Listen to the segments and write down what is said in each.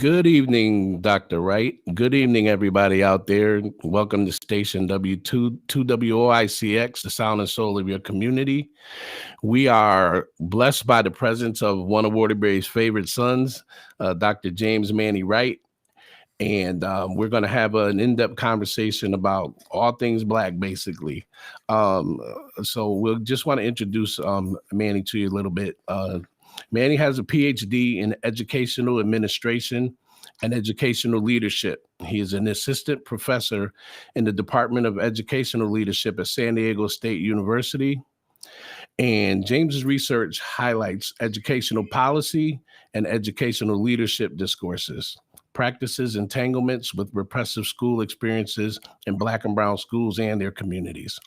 Good evening, Dr. Wright. Good evening, everybody out there. Welcome to Station W2WOICX, the sound and soul of your community. We are blessed by the presence of one of Waterbury's favorite sons, Dr. James Manny Wright. And we're going to have an in-depth conversation about all things Black, basically. So we'll just want to introduce Manny to you a little bit. Manny has a PhD in educational administration and educational leadership. He is an assistant professor in the Department of Educational Leadership at San Diego State University. And James's research highlights educational policy and educational leadership discourses, practices entanglements with repressive school experiences in Black and brown schools and their communities.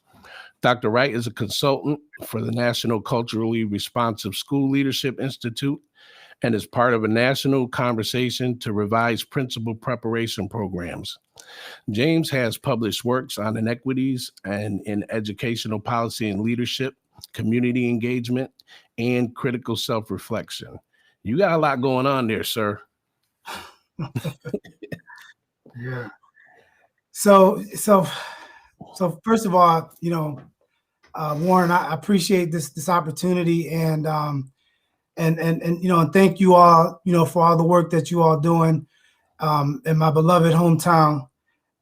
Dr. Wright is a consultant for the National Culturally Responsive School Leadership Institute and is part of a national conversation to revise principal preparation programs. James has published works on inequities and in educational policy and leadership, community engagement, and critical self-reflection. You got a lot going on there, sir. Yeah. So first of all, Warren, I appreciate this opportunity, and thank you all, for all the work that you all doing in my beloved hometown,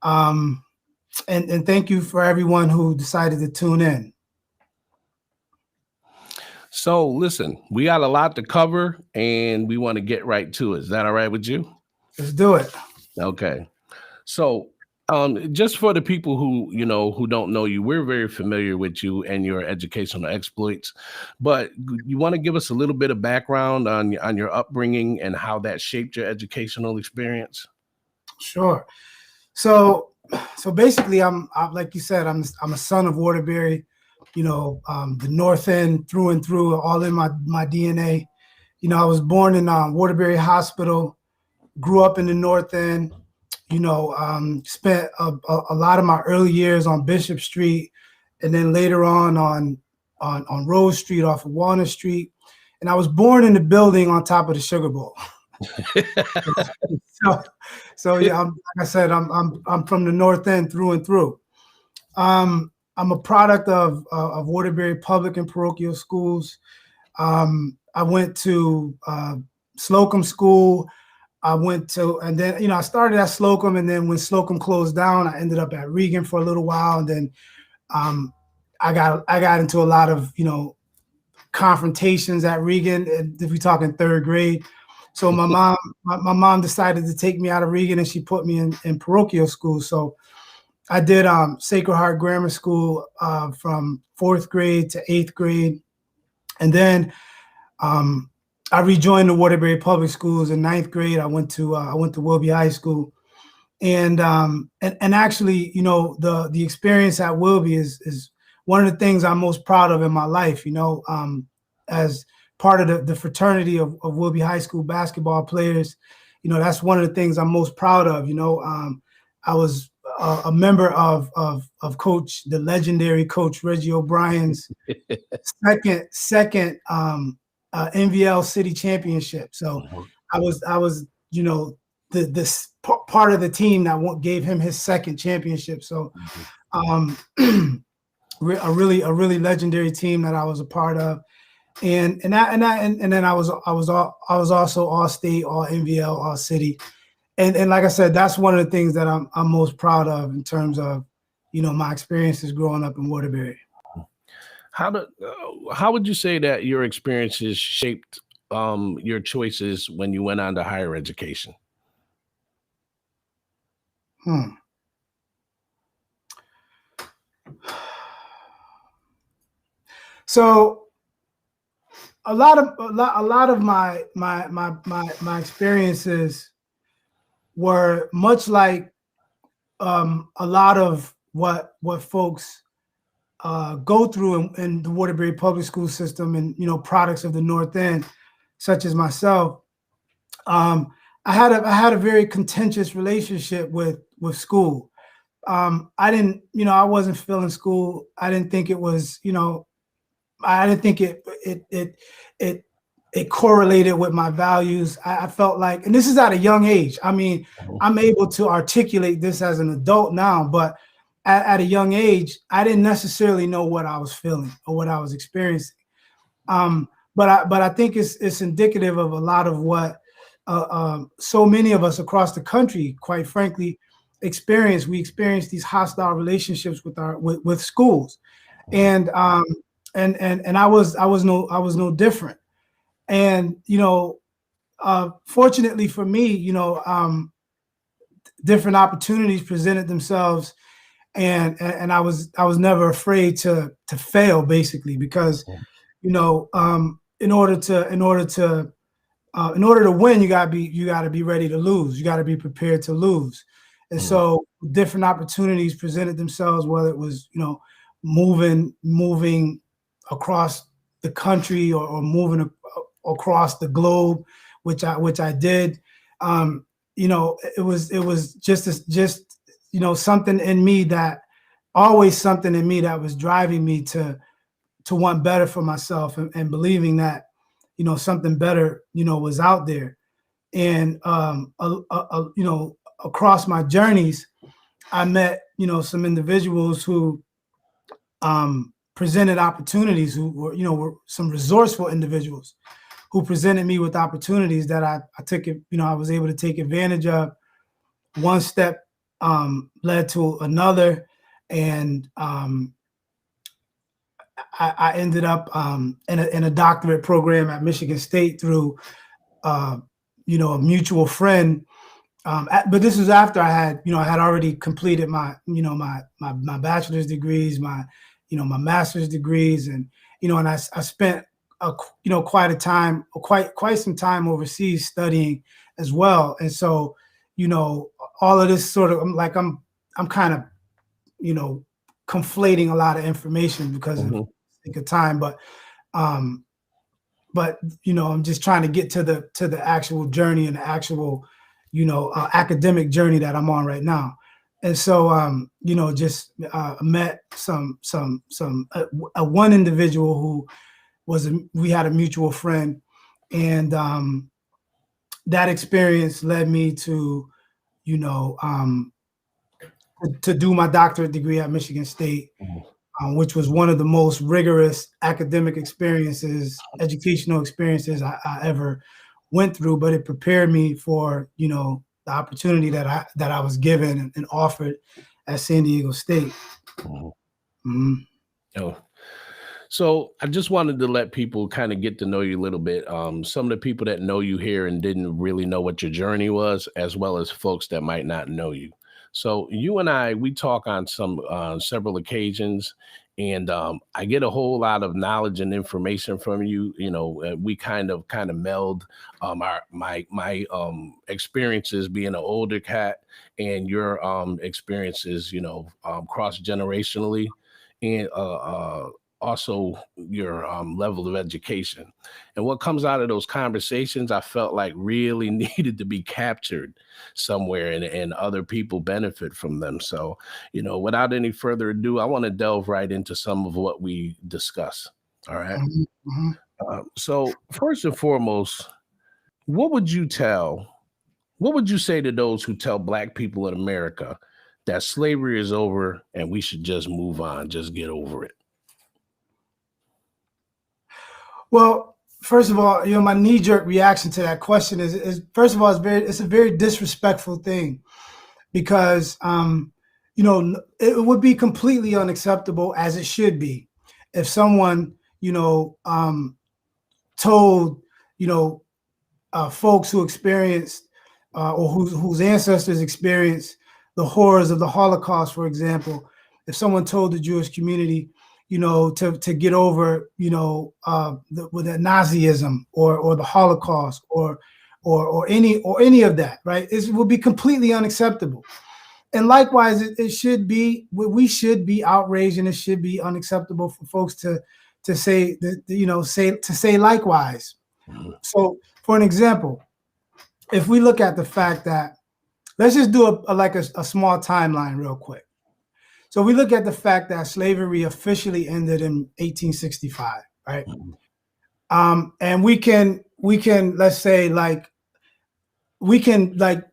and thank you for everyone who decided to tune in. So listen, we got a lot to cover, and we want to get right to it. Is that all right with you? Let's do it. Okay. So just for the people who don't know you, we're very familiar with you and your educational exploits, but you want to give us a little bit of background on your upbringing and how that shaped your educational experience? Sure. So basically, I'm like you said, I'm a son of Waterbury, the North End through and through, all in my DNA. I was born in Waterbury Hospital, grew up in the North End. Spent a lot of my early years on Bishop Street, and then later on Rose Street off of Walnut Street. And I was born in the building on top of the Sugar Bowl. so yeah, like I said, I'm from the North End through and through. I'm a product of Waterbury public and parochial schools. I went to Slocum School. And then, I started at Slocum, and then when Slocum closed down, I ended up at Regan for a little while. And then I got into a lot of, confrontations at Regan, if we're talking third grade. So my mom decided to take me out of Regan, and she put me in parochial school. So I did Sacred Heart Grammar School from 4th grade to 8th grade. And then I rejoined the Waterbury Public Schools in 9th grade. I went to Wilby High School, and actually, the experience at Wilby is one of the things I'm most proud of in my life. As part of the fraternity of Wilby High School basketball players, that's one of the things I'm most proud of. I was a member of the legendary Coach Reggie O'Brien's second. NVL City Championship. So I was this part of the team that gave him his second championship. So a really legendary team that I was a part of, and then I was also all state, all NVL, all city, and like I said, that's one of the things that I'm most proud of in terms of my experiences growing up in Waterbury. How would you say that your experiences shaped your choices when you went on to higher education? So a lot of my experiences were much like a lot of what folks go through in the Waterbury public school system, and products of the North End, such as myself. I had a very contentious relationship with school. I wasn't feeling school. I didn't think it was, I didn't think it it correlated with my values. I felt like, and this is at a young age. I mean, I'm able to articulate this as an adult now, but at a young age, I didn't necessarily know what I was feeling or what I was experiencing. But I think it's indicative of a lot of what so many of us across the country, quite frankly, experience. We experience these hostile relationships with schools, and I was no different. And fortunately for me, different opportunities presented themselves, and I was never afraid to fail, basically, because in order to win, you gotta be ready to lose. You gotta be prepared to lose. And so different opportunities presented themselves, whether it was moving across the country or moving across the globe, which I did. It was just something in me that was driving me to want better for myself, and believing that something better was out there. And across my journeys, I met some individuals who presented opportunities, who were some resourceful individuals who presented me with opportunities that I took it, I was able to take advantage of. One step led to another, and I ended up in a doctorate program at Michigan State through a mutual friend. But this was after I had already completed my my bachelor's degrees, my master's degrees, and and I spent quite some time overseas studying as well. And so all of this sort of, I'm kind of conflating a lot of information because of sake of time, but I'm just trying to get to the actual journey and the actual academic journey that I'm on right now. And so just met some one individual who we had a mutual friend, and that experience led me to to do my doctorate degree at Michigan State, which was one of the most rigorous academic educational experiences I ever went through. But it prepared me for the opportunity that I was given and offered at San Diego State. Oh. So I just wanted to let people kind of get to know you a little bit. Some of the people that know you here and didn't really know what your journey was, as well as folks that might not know you. So you and we talk on several occasions, and I get a whole lot of knowledge and information from you. We kind of meld my experiences being an older cat and your experiences, cross generationally, and also your level of education. And what comes out of those conversations, I felt like really needed to be captured somewhere, and other people benefit from them. So, without any further ado, I want to delve right into some of what we discuss. All right. So first and foremost, what would you say to those who tell Black people in America that slavery is over and we should just move on, just get over it? Well, first of all, my knee-jerk reaction to that question is first of all, it's a very disrespectful thing, because it would be completely unacceptable, as it should be, if someone told folks who experienced or whose ancestors experienced the horrors of the Holocaust, for example, if someone told the Jewish community to get over, with that Nazism or the Holocaust or any of that, right? It would be completely unacceptable. And likewise, it should be. We should be outraged, and it should be unacceptable for folks to say likewise. So, for an example, if we look at the fact that, let's just do a small timeline real quick. So we look at the fact that slavery officially ended in 1865, right? And we can let's say, like, we can, like,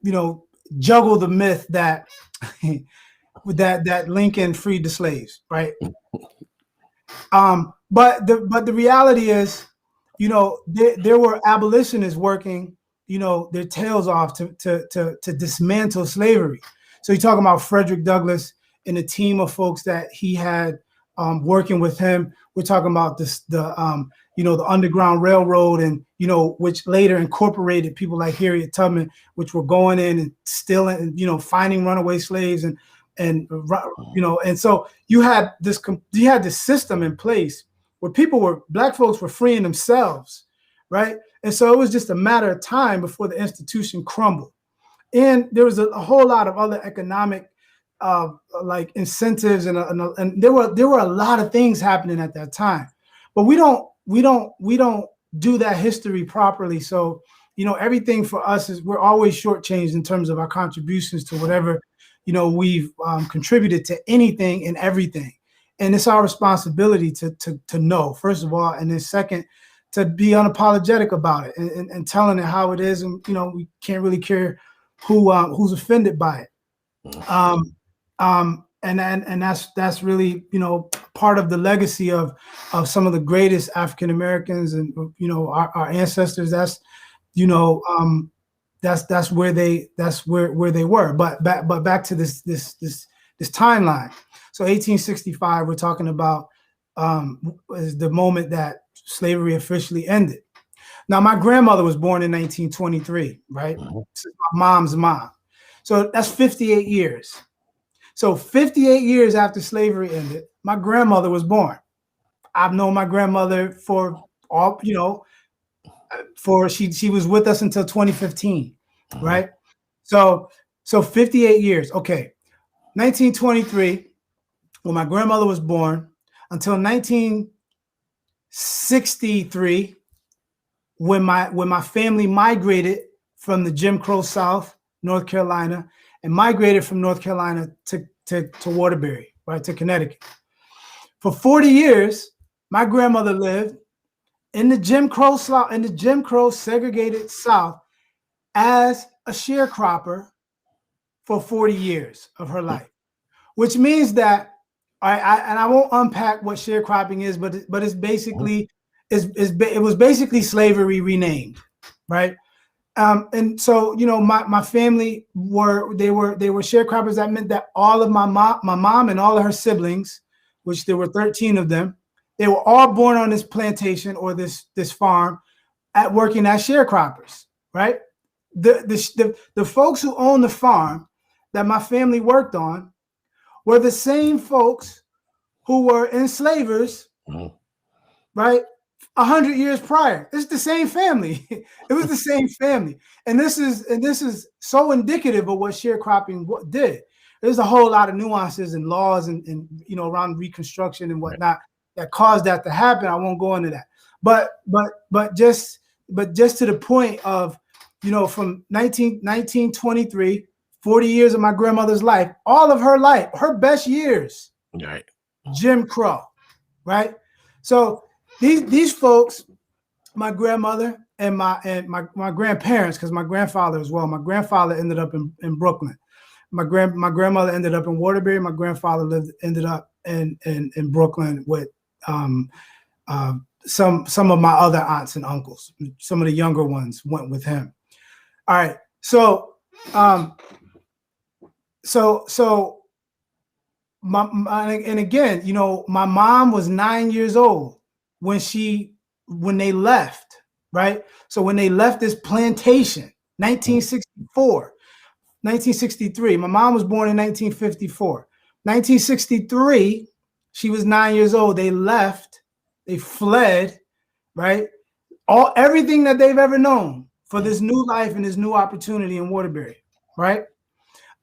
juggle the myth that that Lincoln freed the slaves, right? But the reality is, there were abolitionists working, their tails off to dismantle slavery. So you're talking about Frederick Douglass and a team of folks that he had working with him. We're talking about the Underground Railroad, and which later incorporated people like Harriet Tubman, which were going in and stealing, finding runaway slaves, and so you had this system in place where Black folks were freeing themselves, right? And so it was just a matter of time before the institution crumbled. And there was a whole lot of other economic like incentives, and there were a lot of things happening at that time. But we don't do that history properly. So everything for us is, we're always shortchanged in terms of our contributions to whatever we've contributed to anything and everything. And it's our responsibility to know, first of all, and then second, to be unapologetic about it and telling it how it is. And we can't really care who's offended by it. And that's really part of the legacy of some of the greatest African Americans and our ancestors. That's that's where they were. But back to this timeline. So 1865, we're talking about is the moment that slavery officially ended. Now, my grandmother was born in 1923, right? This is my mom's mom. So that's 58 years. So 58 years after slavery ended, my grandmother was born. I've known my grandmother for all, she was with us until 2015, right? So 58 years. Okay. 1923, when my grandmother was born, until 1963, when my family migrated from the Jim Crow South, North Carolina, and migrated from North Carolina to Waterbury, right, to Connecticut. For 40 years, my grandmother lived in the Jim Crow segregated South as a sharecropper for 40 years of her life, which means that I won't unpack what sharecropping is, but it's basically it was basically slavery renamed, right? And so my family were sharecroppers. That meant that all of my mom and all of her siblings, which there were 13 of them, they were all born on this plantation or this farm at working as sharecroppers, right? The folks who owned the farm that my family worked on were the same folks who were enslavers, right? 100 years prior. It's the same family. It was the same family. And this is so indicative of what sharecropping did. There's a whole lot of nuances and laws and around Reconstruction and whatnot that caused that to happen. I won't go into that. But just to the point of, from 1923, 40 years of my grandmother's life, all of her life, her best years, right, Jim Crow, right? So these folks, my grandmother and my grandparents, because my grandfather as well. My grandfather ended up in Brooklyn. My grandmother ended up in Waterbury. My grandfather ended up in Brooklyn with some of my other aunts and uncles. Some of the younger ones went with him. All right, so and again, my mom was 9 years old when they left, right? So when they left this plantation, 1963, my mom was born in 1954. 1963, she was 9 years old. They left, they fled, right? Everything that they've ever known for this new life and this new opportunity in Waterbury, right?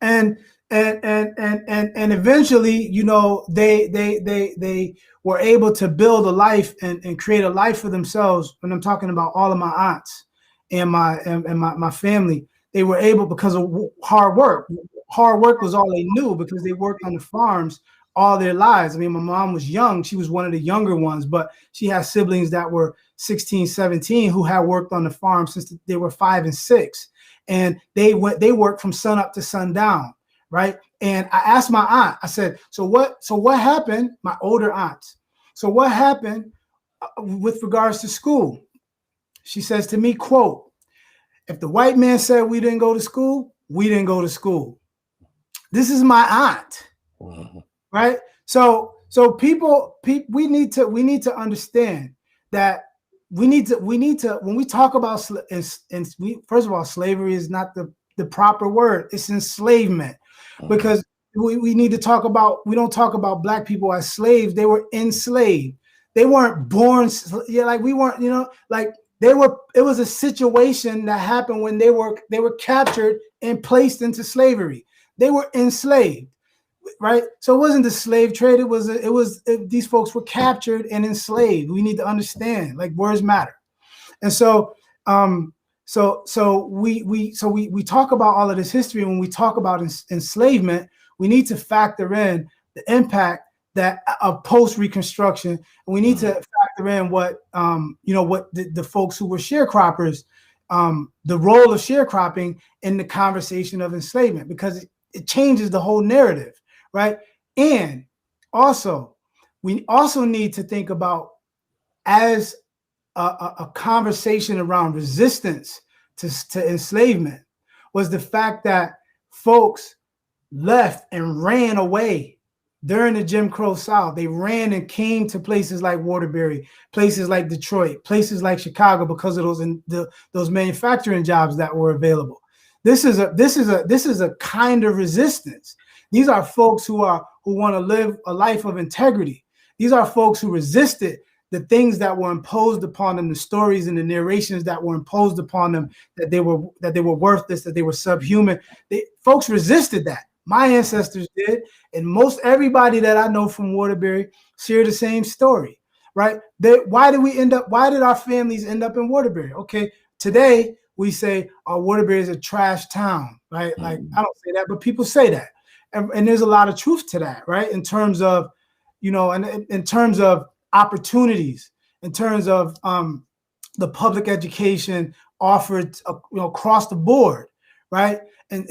And eventually, they were able to build a life and create a life for themselves. When I'm talking about all of my aunts and my family, they were able because of hard work. Hard work was all they knew because they worked on the farms all their lives. I mean, my mom was young. She was one of the younger ones, but she had siblings that were 16, 17 who had worked on the farm since they were 5 and 6. And they worked from sun up to sundown, right? And I asked my aunt, I said, so what happened? My older aunts. So what happened with regards to school? She says to me, quote, if the white man said we didn't go to school, we didn't go to school. This is my aunt, right? So people, we need to understand that we need to when we talk about first of all, slavery is not the proper word. It's enslavement, because we need to talk about, we don't talk about black people as slaves. They were enslaved. They weren't born, like we weren't, like it was a situation that happened when they were captured and placed into slavery. They were enslaved, right? So it wasn't the slave trade. These folks were captured and enslaved. We need to understand, like, words matter. And so we talk about all of this history. When we talk about enslavement, we need to factor in the impact that of post-Reconstruction, and we need to factor in what the folks who were sharecroppers, the role of sharecropping in the conversation of enslavement, because it changes the whole narrative, right? And also, we also need to think about, as a conversation around resistance to enslavement, was the fact that folks left and ran away during the Jim Crow South. They ran and came to places like Waterbury, places like Detroit, places like Chicago, because of those manufacturing jobs that were available. This is a kind of resistance. These are folks who want to live a life of integrity. These are folks who resisted the things that were imposed upon them, the stories and the narrations that were imposed upon them, that they were worthless, that they were subhuman. Folks resisted that. My ancestors did, and most everybody that I know from Waterbury share the same story, right? Why did our families end up in Waterbury? Okay, today we say, oh, Waterbury is a trash town, right? Like, I don't say that, but people say that. And there's a lot of truth to that, right? In terms of, and in terms of opportunities, in terms of the public education offered across the board, right? And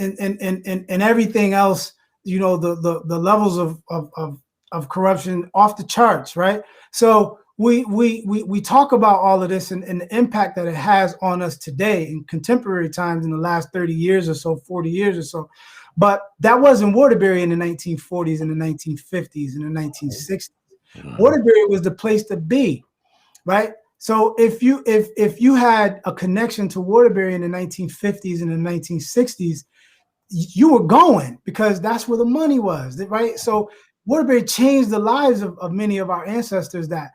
everything else, the levels of corruption off the charts, right? So we talk about all of this and the impact that it has on us today in contemporary times, in the last 30 years or so, 40 years or so. But that wasn't Waterbury in the 1940s and the 1950s and the 1960s. Waterbury was the place to be, right? So if you had a connection to Waterbury in the 1950s and the 1960s, you were going, because that's where the money was, right? So Waterbury changed the lives of many of our ancestors that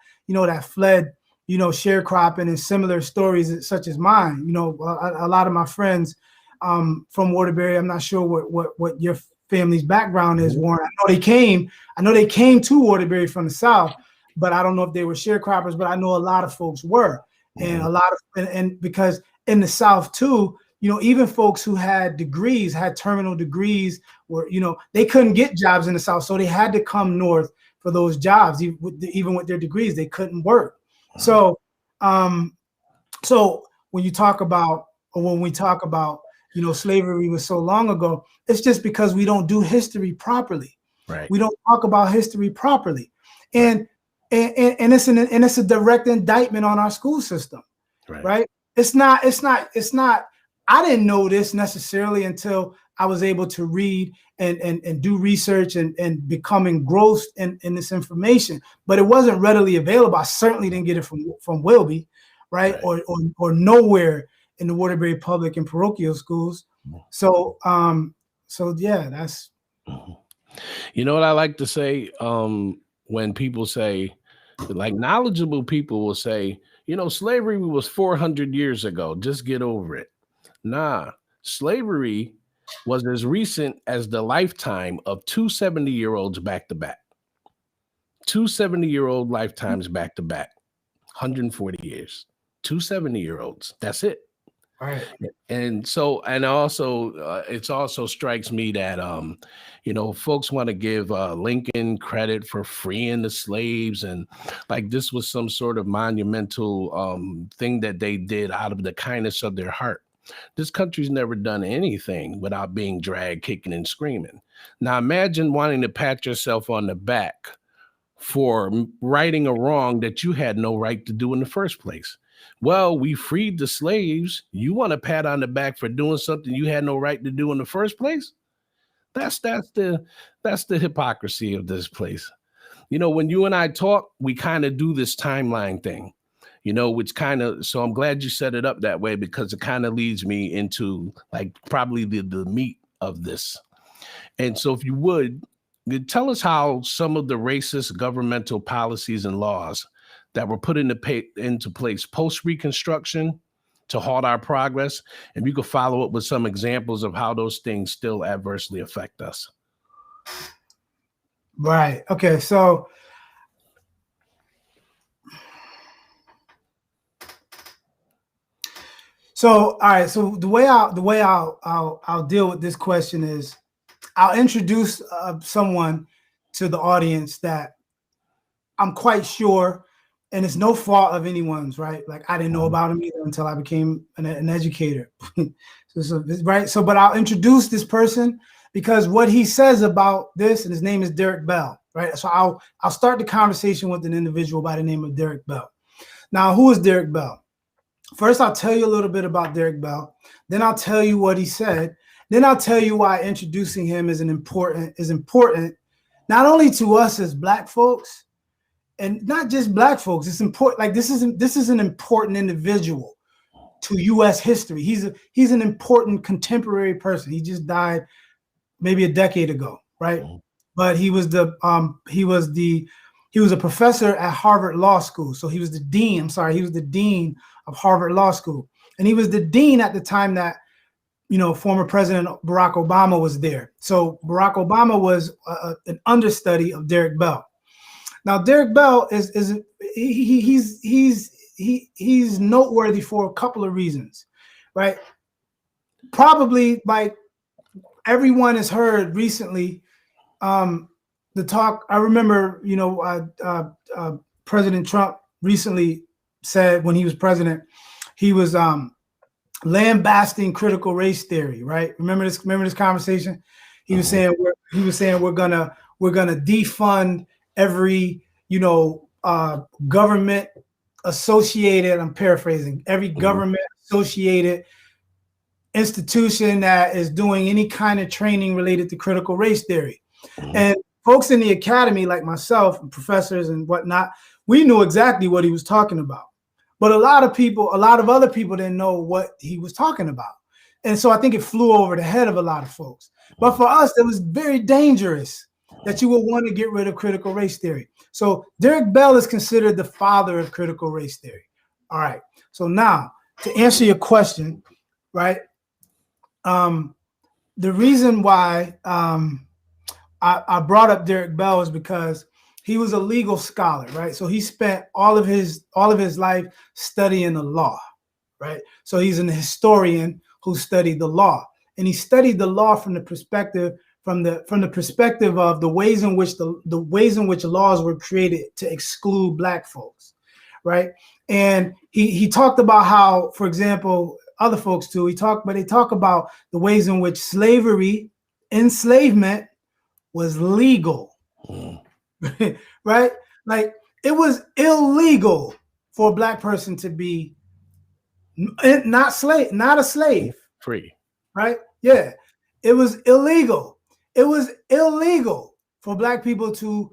fled, sharecropping and similar stories such as mine. A lot of my friends from Waterbury, I'm not sure what your family's background is, Warren. I know they came to Waterbury from the South, but I don't know if they were sharecroppers, but I know a lot of folks were. And a lot of, and because in the South too, even folks who had degrees, had terminal degrees, were, they couldn't get jobs in the South. So they had to come north for those jobs. Even with their degrees, they couldn't work. So, so when we talk about, slavery was so long ago, it's just because we don't do history properly. Right. We don't talk about history properly. And it's a direct indictment on our school system. Right. It's not, I didn't know this necessarily until I was able to read and do research and become engrossed in this information, but it wasn't readily available. I certainly didn't get it from Wilby, right? Or nowhere in the Waterbury public and parochial schools. So yeah, that's. You know what I like to say when people say, like, knowledgeable people will say, slavery was 400 years ago. Just get over it. Nah, slavery was as recent as the lifetime of two 70-year-olds back to back. Two 70-year-old lifetimes back to back. 140 years. Two 70-year-olds. That's it. Right. And so, and also, it's also strikes me that, folks want to give Lincoln credit for freeing the slaves, and like this was some sort of monumental thing that they did out of the kindness of their heart. This country's never done anything without being dragged, kicking, and screaming. Now, imagine wanting to pat yourself on the back for righting a wrong that you had no right to do in the first place. Well, we freed the slaves. You want a pat on the back for doing something you had no right to do in the first place? That's the hypocrisy of this place. When you and I talk, we kind of do this timeline thing, which kind of, so I'm glad you set it up that way, because it kind of leads me into like probably the meat of this. And so if you would, tell us how some of the racist governmental policies and laws that were put into place post-Reconstruction to halt our progress, and you could follow up with some examples of how those things still adversely affect us. Right. Okay. So all right. So the way I'll deal with this question is I'll introduce someone to the audience that I'm quite sure, and it's no fault of anyone's, right? Like I didn't know about him either until I became an educator. Right. So, but I'll introduce this person because what he says about this, and his name is Derek Bell, right? So I'll start the conversation with an individual by the name of Derek Bell. Now, who is Derek Bell? First, I'll tell you a little bit about Derek Bell. Then I'll tell you what he said. Then I'll tell you why introducing him is important, not only to us as Black folks, and not just Black folks. It's important. Like this is an important individual to U.S. history. He's an important contemporary person. He just died maybe a decade ago, right? But he was a professor at Harvard Law School. So he was the dean. I'm sorry, he was the dean of Harvard Law School, and he was the dean at the time that former President Barack Obama was there. So Barack Obama was an understudy of Derek Bell. Now Derek Bell he's noteworthy for a couple of reasons, right? Probably like everyone has heard recently the talk. I remember, President Trump recently said when he was president, he was lambasting critical race theory, right? Remember this conversation? He was saying we're gonna defund every government associated. I'm paraphrasing, every government associated institution that is doing any kind of training related to critical race theory. And folks in the academy, like myself and professors and whatnot, we knew exactly what he was talking about. But a lot of other people didn't know what he was talking about. And so I think it flew over the head of a lot of folks. But for us, it was very dangerous that you would want to get rid of critical race theory. So Derek Bell is considered the father of critical race theory. All right. So now to answer your question, right? The reason why I brought up Derek Bell is because he was a legal scholar, right? So he spent all of his life studying the law, right? So he's an historian who studied the law, and he studied the law from the perspective of the ways in which laws were created to exclude Black folks, right? And he talked about how, for example, other folks too, they talk about the ways in which enslavement was legal. Right? Like it was illegal for a Black person to be not a slave. Free. Right? Yeah. It was illegal. It was illegal for Black people to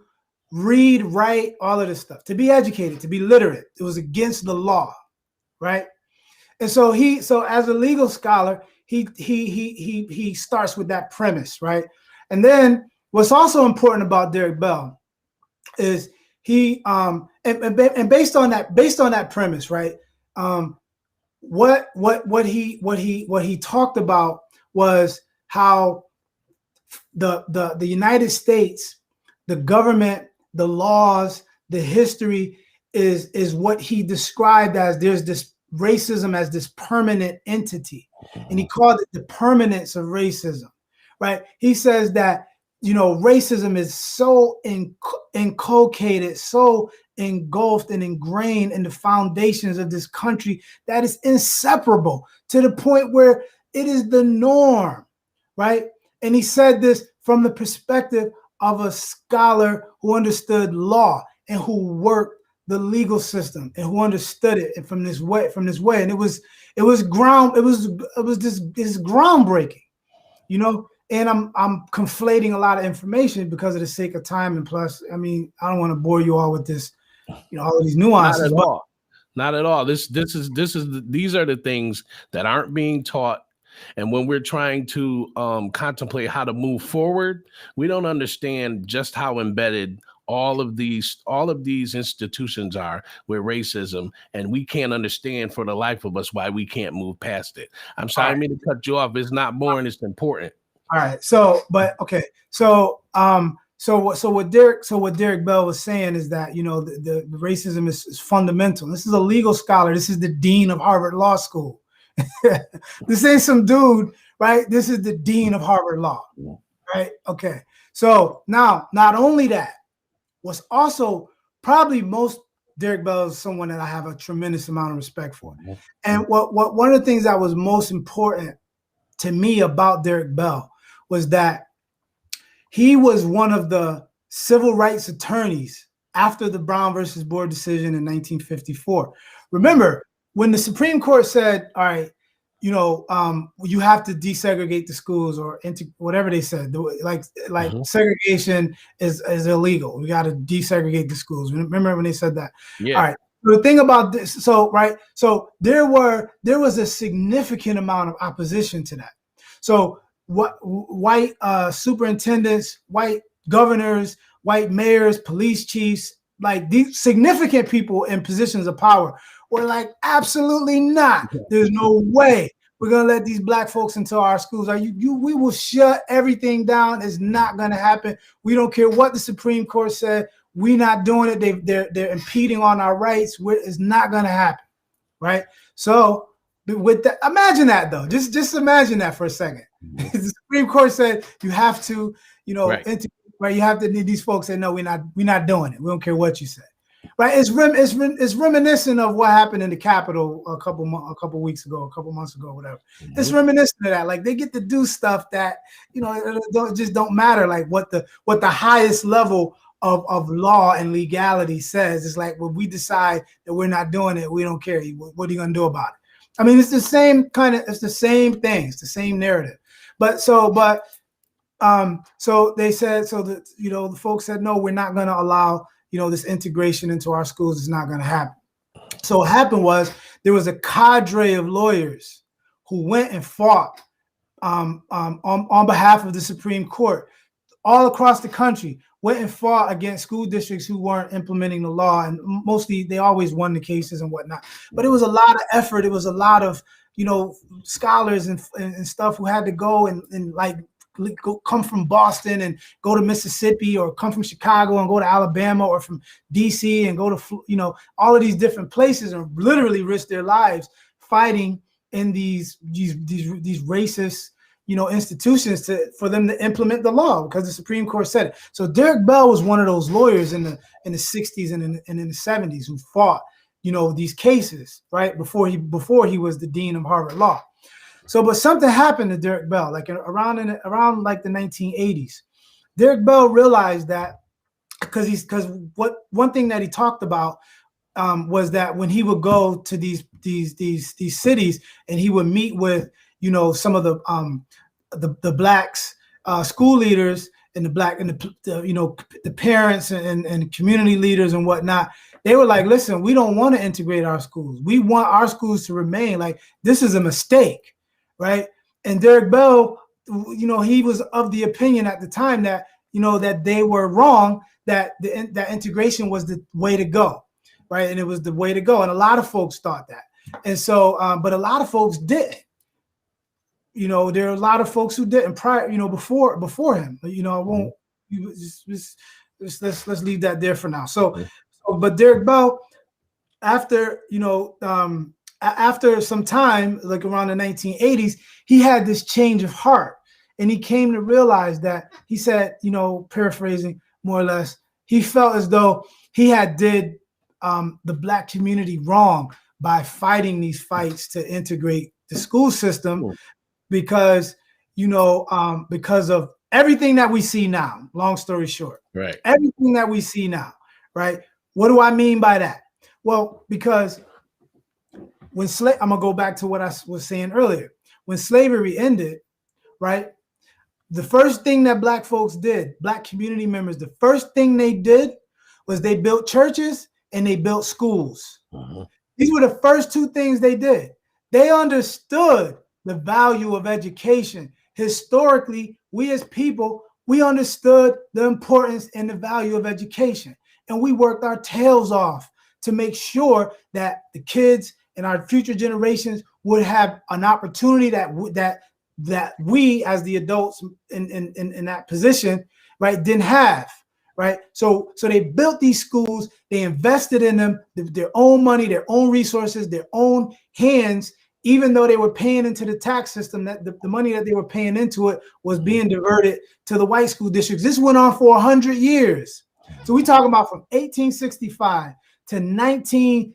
read, write, all of this stuff, to be educated, to be literate. It was against the law. Right? And so as a legal scholar, he starts with that premise, right? And then what's also important about Derek Bell is he and based on that premise, right? What he talked about was how the United States, the government, the laws, the history is what he described as there's racism as this permanent entity, and he called it the permanence of racism, right? He says that, you know, racism is so inculcated, so engulfed and ingrained in the foundations of this country that it's inseparable to the point where it is the norm, right? And he said this from the perspective of a scholar who understood law and who worked the legal system and who understood it and from this way. And it was groundbreaking, you know. And I'm conflating a lot of information because of the sake of time, and plus, I mean, I don't want to bore you all with this, you know, all of these nuances. Not at all. These are the things that aren't being taught. And when we're trying to contemplate how to move forward, we don't understand just how embedded all of these institutions are with racism, and we can't understand for the life of us why we can't move past it. I'm sorry, I mean to cut you off. It's not boring. It's important. All right. So what Derek Bell was saying is that, you know, the racism is fundamental. This is a legal scholar. This is the dean of Harvard Law School. This ain't some dude, right? This is the dean of Harvard Law, right? Okay. So now, not only that, what's also probably most, Derek Bell is someone that I have a tremendous amount of respect for. And what one of the things that was most important to me about Derek Bell was that he was one of the civil rights attorneys after the Brown versus Board decision in 1954. Remember, when the Supreme Court said, all right, you know, you have to desegregate the schools, or whatever they said, like segregation is illegal. We got to desegregate the schools. Remember when they said that? Yeah. All right. The thing about this, so there was a significant amount of opposition to that. So white superintendents, white governors, white mayors, police chiefs, like these significant people in positions of power were like, absolutely not. There's no way we're gonna let these black folks into our schools. We will shut everything down. It's not gonna happen. We don't care what the Supreme Court said. We're not doing it. They're impeding on our rights. It's not gonna happen, right? So with that, imagine that though. Just imagine that for a second. The Supreme Court said you have to, you know, right? You have to need these folks say, no, we're not doing it. We don't care what you say, right? It's reminiscent of what happened in the Capitol a couple months ago, whatever. It's reminiscent of that. Like they get to do stuff that, you know, don't matter. Like what the highest level of law and legality says. It's like, well, we decide that we're not doing it. We don't care. What are you gonna do about it? I mean, it's the same it's the same thing. It's the same narrative. So they said, so that, you know, the folks said, no, we're not going to allow, you know, this integration into our schools. It's not going to happen. So what happened was there was a cadre of lawyers who went and fought on behalf of the Supreme Court all across the country, went and fought against school districts who weren't implementing the law. And mostly they always won the cases and whatnot. But it was a lot of effort. It was a lot of, you know, scholars and stuff who had to go and like come from Boston and go to Mississippi, or come from Chicago and go to Alabama, or from DC and go to, you know, all of these different places, and literally risk their lives fighting in these racist, you know, institutions for them to implement the law, because the Supreme Court said it. So Derek Bell was one of those lawyers in the 60s and in the 70s who fought, you know, these cases, right, before he was the dean of Harvard Law. So, but something happened to Derek Bell, like around like the 1980s. Derek Bell realized that because one thing that he talked about was that when he would go to these cities and he would meet with, you know, some of the blacks school leaders and the parents and community leaders and whatnot, they were like, listen, we don't want to integrate our schools. We want our schools to remain. Like, this is a mistake, right? And Derek Bell, you know, he was of the opinion at the time that, you know, that they were wrong, that that integration was the way to go, right? And it was the way to go. And a lot of folks thought that. And so, but a lot of folks didn't. You know, there are a lot of folks who didn't prior, you know, before him. You know, I won't. Let's leave that there for now. So, but Derek Bell, after, you know, after some time, like around the 1980s, he had this change of heart, and he came to realize that, he said, paraphrasing more or less, he felt as though he had did the Black community wrong by fighting these fights to integrate the school system, because because of everything that we see now. Long story short, right, everything that we see now, right? What do I mean by that? Well, because when I'm gonna go back to what I was saying earlier. When slavery ended, right? The first thing that Black folks did, Black community members, the first thing they did was they built churches and they built schools. These were the first two things they did. They understood the value of education. Historically, we as people, we understood the importance and the value of education. And we worked our tails off to make sure that the kids and our future generations would have an opportunity that we as the adults in that position, right, didn't have. Right. So they built these schools, they invested in them, their own money, their own resources, their own hands, even though they were paying into the tax system, that the money that they were paying into it was being diverted to the white school districts. This went on for 100 years. So we talking about from 1865 to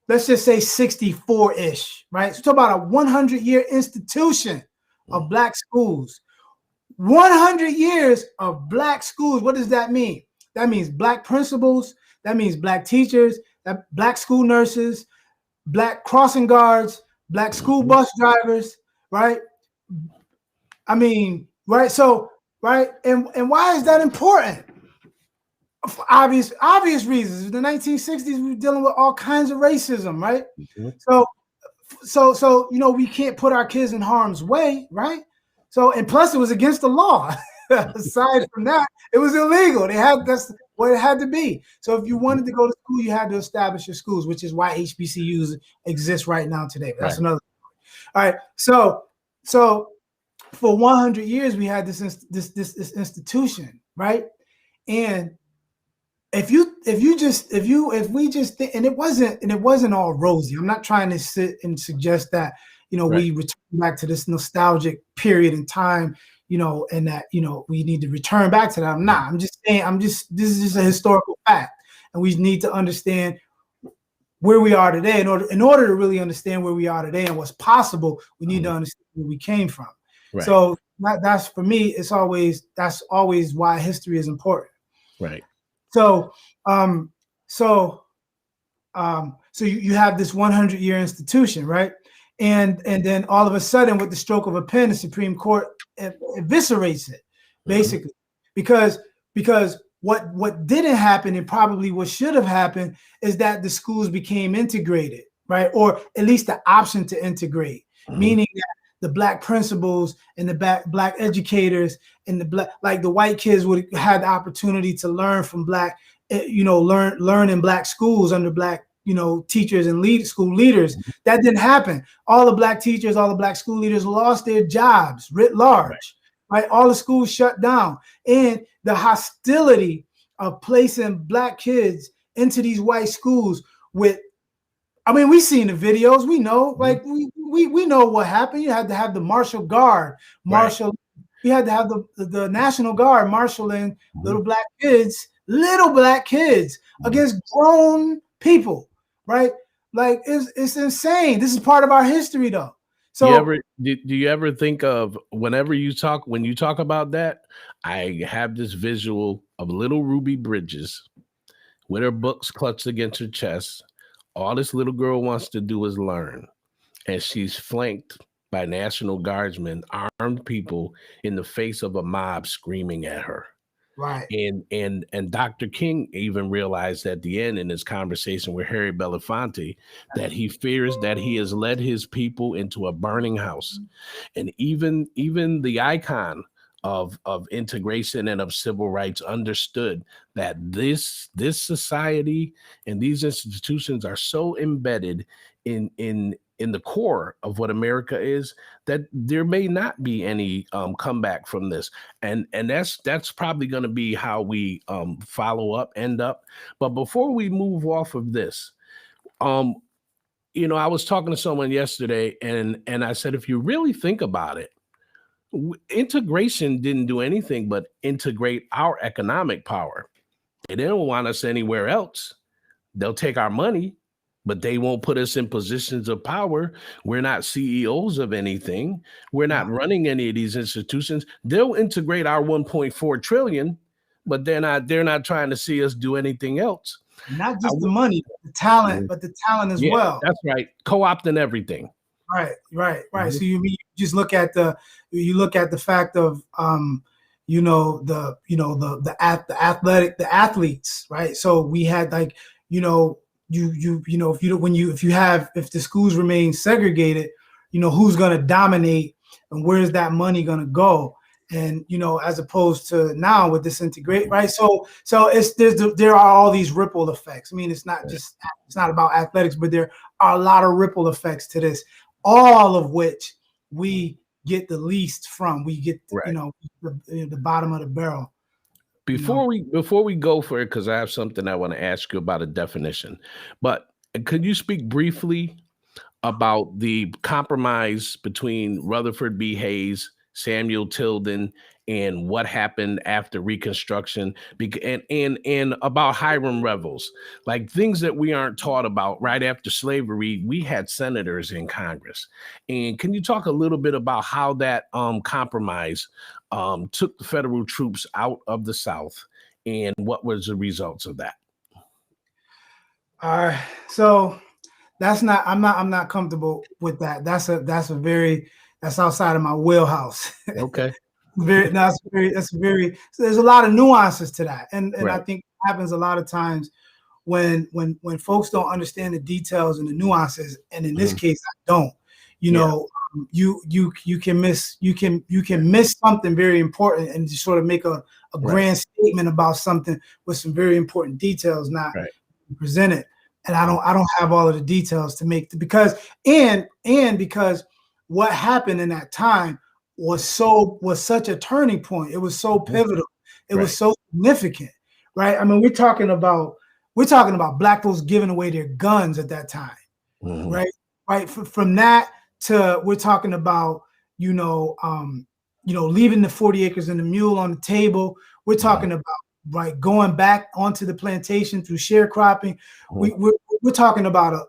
let's just say 64-ish, right? So we're talking about a 100-year institution of Black schools. 100 years of Black schools. What does that mean? That means Black principals. That means Black teachers, Black school nurses, Black crossing guards, Black school bus drivers, right? I mean, right? So, right? And why is that important? For obvious reasons. In the 1960s, we were dealing with all kinds of racism, right? So we can't put our kids in harm's way, right? So, and plus it was against the law. Aside from that, it was illegal. That's what it had to be. So if you wanted to go to school, you had to establish your schools, which is why HBCUs exist right now today. That's another story. All right. So for 100 years, we had this institution, right? And if we just think, and it wasn't all rosy. I'm not trying to sit and suggest that we return back to this nostalgic period in time, and that we need to return back to that. I'm not. I'm just saying. This is just a historical fact, and we need to understand where we are today. In order to really understand where we are today and what's possible, we need to understand where we came from. Right. So that's for me. That's always why history is important. Right. So you have this 100-year institution, right? And then all of a sudden, with the stroke of a pen, the Supreme Court eviscerates it, basically, because what didn't happen, and probably what should have happened, is that the schools became integrated, right? Or at least the option to integrate, meaning that the Black principals and the Black educators and the white kids would have the opportunity to learn from Black, learn in Black schools under Black, teachers and school leaders. That didn't happen. All the Black teachers, all the Black school leaders lost their jobs writ large, right? All the schools shut down. And the hostility of placing Black kids into these white schools we've seen the videos. We know, we know what happened. You had to have the Marshall Guard, you had to have the National Guard marshaling little Black kids against grown people, right? Like it's insane. This is part of our history, though. So do you ever think of when you talk about that? I have this visual of little Ruby Bridges with her books clutched against her chest. All this little girl wants to do is learn. And she's flanked by National Guardsmen, armed people, in the face of a mob screaming at her. Right. And Dr. King even realized at the end in his conversation with Harry Belafonte that he fears that he has led his people into a burning house. And even the icon of integration and of civil rights understood that this society and these institutions are so embedded in the core of what America is that there may not be any comeback from this, and that's probably going to be how we end up. But before we move off of this, you know, I was talking to someone yesterday, and I said, if you really think about it, integration didn't do anything but integrate our economic power. They didn't want us anywhere else. They'll take our money, but they won't put us in positions of power. We're not CEOs of anything. We're not running any of these institutions. They'll integrate our 1.4 trillion, but they're not trying to see us do anything else. Not just the money, the talent, but the talent as well. That's right. Co-opting everything. Right. So you just look at the fact of the athletes, right? So we had like, if the schools remain segregated, who's going to dominate and where's that money going to go? And as opposed to now with this integrate, right? So there are all these ripple effects. I mean, it's not about athletics, but there are a lot of ripple effects to this, all of which we get the least from. We get the bottom of the barrel. Before we go for it, because I have something I want to ask you about a definition, but could you speak briefly about the compromise between Rutherford B. Hayes, Samuel Tilden, and what happened after Reconstruction, and about Hiram Revels, like things that we aren't taught about? Right after slavery, we had senators in Congress, and can you talk a little bit about how that compromise took the federal troops out of the South, and what was the results of that? So I'm not comfortable with that. That's outside of my wheelhouse. Okay. There's a lot of nuances to that. And Right. I think it happens a lot of times when folks don't understand the details and the nuances. And in this case, I don't. You can miss something very important and just sort of make a grand statement about something with some very important details not presented. And I don't have all of the details to make because what happened in that time was such a turning point. It was so pivotal. It was so significant, right? I mean, we're talking about Black folks giving away their guns at that time, right? From that to we're talking about leaving the 40 acres and the mule on the table. We're talking about going back onto the plantation through sharecropping. We're talking about a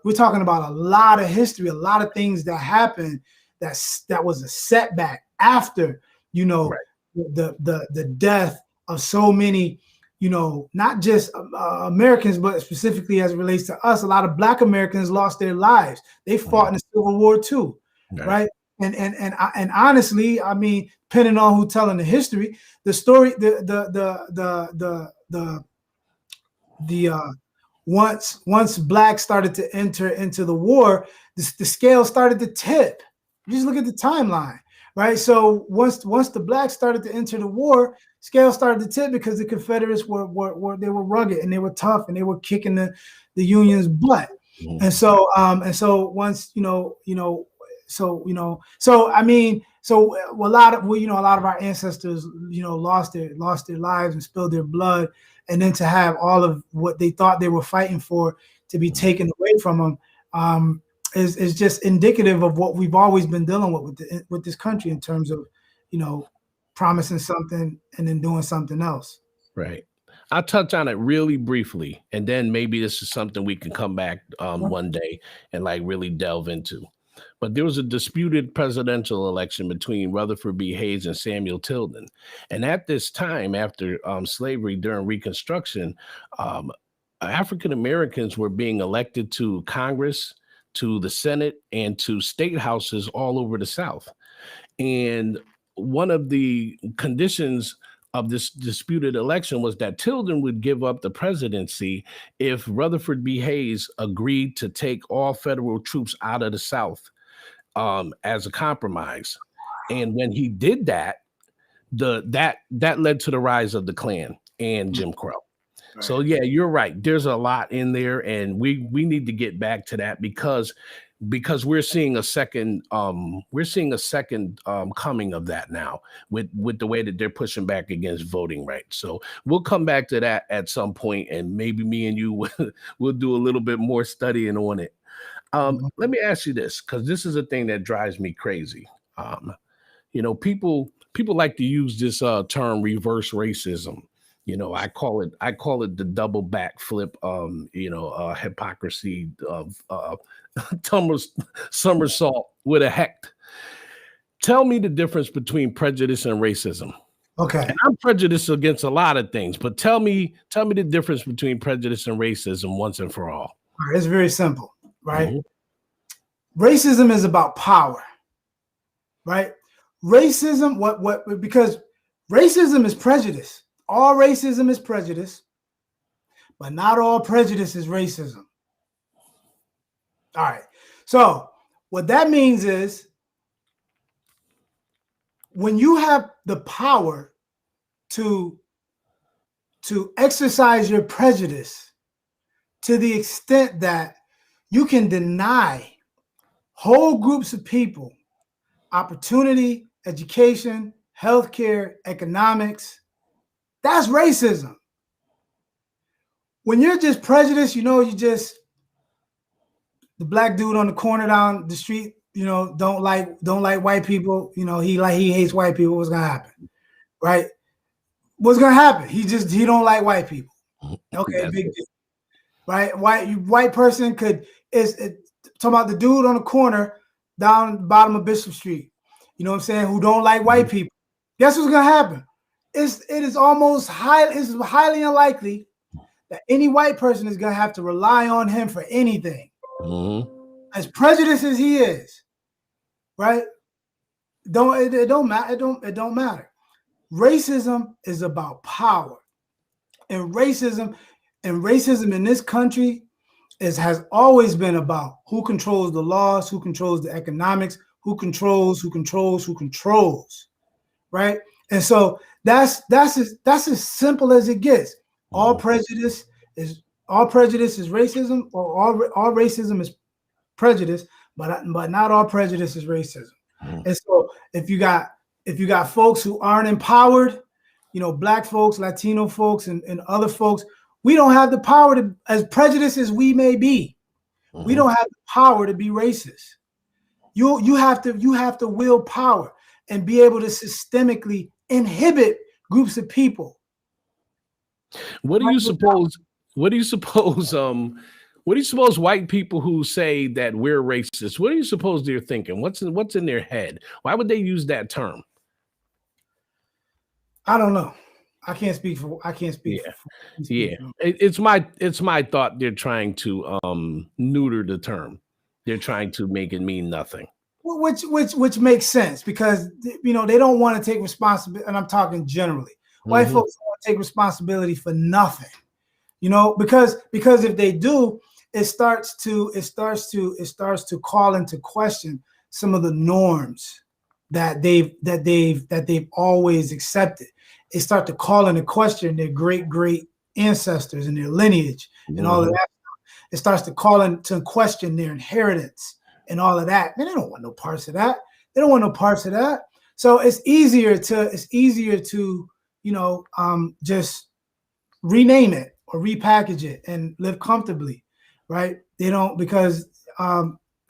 lot of history, a lot of things that happened that was a setback after the death of so many, not just Americans, but specifically as it relates to us. A lot of Black Americans lost their lives. They fought in the Civil War too, right? And honestly, I mean, depending on who's telling the history, the story, once Blacks started to enter into the war, the scale started to tip. Just look at the timeline, right? So once the Blacks started to enter the war, scale started to tip because the Confederates were rugged and they were tough and they were kicking the Union's butt. And so once a lot of our ancestors lost their lives and spilled their blood, and then to have all of what they thought they were fighting for to be taken away from them is just indicative of what we've always been dealing with this country in terms of promising something and then doing something else. Right. I'll touch on it really briefly, and then maybe this is something we can come back one day and like really delve into. But there was a disputed presidential election between Rutherford B. Hayes and Samuel Tilden. And at this time, after slavery during Reconstruction, African Americans were being elected to Congress, to the Senate, and to state houses all over the South. And one of the conditions of this disputed election was that Tilden would give up the presidency if Rutherford B. Hayes agreed to take all federal troops out of the South as a compromise. And when he did that, that led to the rise of the Klan and Jim Crow. Right. So yeah, you're right. There's a lot in there, and we need to get back to that because we're seeing a second coming of that now with the way that they're pushing back against voting rights. So we'll come back to that at some point, and maybe me and you will do a little bit more studying on it. Let me ask you this, because this is a thing that drives me crazy. Um, people like to use this term reverse racism. I call it the double backflip, hypocrisy of somersault with a hecht. Tell me the difference between prejudice and racism. Okay. And I'm prejudiced against a lot of things, but tell me the difference between prejudice and racism once and for all. All right, it's very simple, right? Mm-hmm. Racism is about power, right? Racism, because racism is prejudice. All racism is prejudice, but not all prejudice is racism. All right. So what that means is when you have the power to exercise your prejudice to the extent that you can deny whole groups of people opportunity, education, healthcare, economics, that's racism. When you're just prejudiced, you just the black dude on the corner down the street, don't like white people, he hates white people. What's gonna happen? Right? What's gonna happen? He don't like white people. Okay, big deal. Right? White person is talking about the dude on the corner down the bottom of Bishop Street, you know what I'm saying, who don't like white people. Guess what's gonna happen? It is highly unlikely that any white person is gonna have to rely on him for anything. Mm-hmm. As prejudiced as he is, right? It don't matter. Racism is about power, and racism in this country has always been about who controls the laws, who controls the economics, who controls, right? And so that's as simple as it gets. All prejudice is racism, or all racism is prejudice, but not all prejudice is racism. And so if you got folks who aren't empowered, black folks, Latino folks, and other folks, we don't have the power to, as prejudiced as we may be, we don't have the power to be racist. You have to will power and be able to systemically inhibit groups of people. What do you suppose? What do you suppose? What do you suppose white people who say that we're racist? What do you suppose they're thinking? What's in their head? Why would they use that term? I don't know. I can't speak for. Yeah. It's my thought. They're trying to neuter the term. They're trying to make it mean nothing. Which makes sense, because they don't want to take responsibility, and I'm talking generally. White folks don't want to take responsibility for nothing, because if they do, it starts to call into question some of the norms that they've always accepted. It starts to call into question their great ancestors and their lineage and all of that. It starts to call into question their inheritance and all of that. Man, they don't want no parts of that. They don't want no parts of that. So it's easier to just rename it or repackage it and live comfortably, right? They don't, because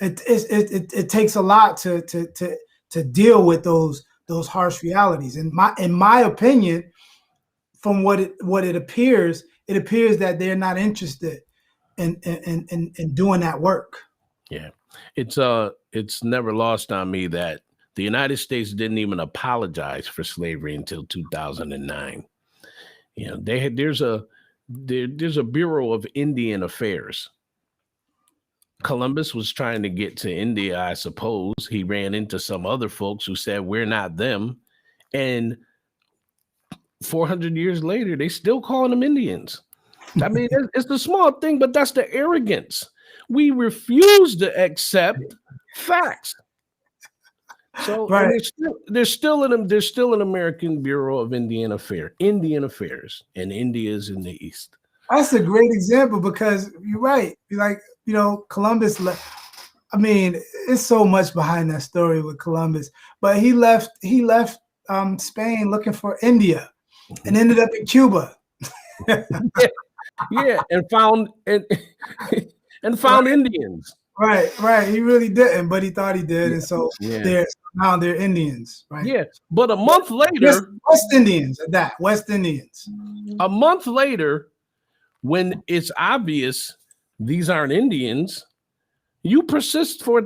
it takes a lot to deal with those harsh realities. In my opinion, from what it appears that they're not interested in doing that work. Yeah. It's never lost on me that the United States didn't even apologize for slavery until 2009. There's a Bureau of Indian Affairs. Columbus was trying to get to India, I suppose. He ran into some other folks who said, we're not them. And 400 years later, they still calling them Indians. I mean, it's the small thing, but that's the arrogance. We refuse to accept facts. So right. There's still an American Bureau of Indian Affairs, and India's in the East. That's a great example, because you're right. Columbus left. I mean, it's so much behind that story with Columbus, but he left Spain looking for India and ended up in Cuba. Yeah, and found Indians. Right. He really didn't, but he thought he did, Yeah. and so Yeah. now they're Indians, right? Yeah. But a month West, later, West Indians at that. West Indians. a month later, when it's obvious these aren't Indians, you persist for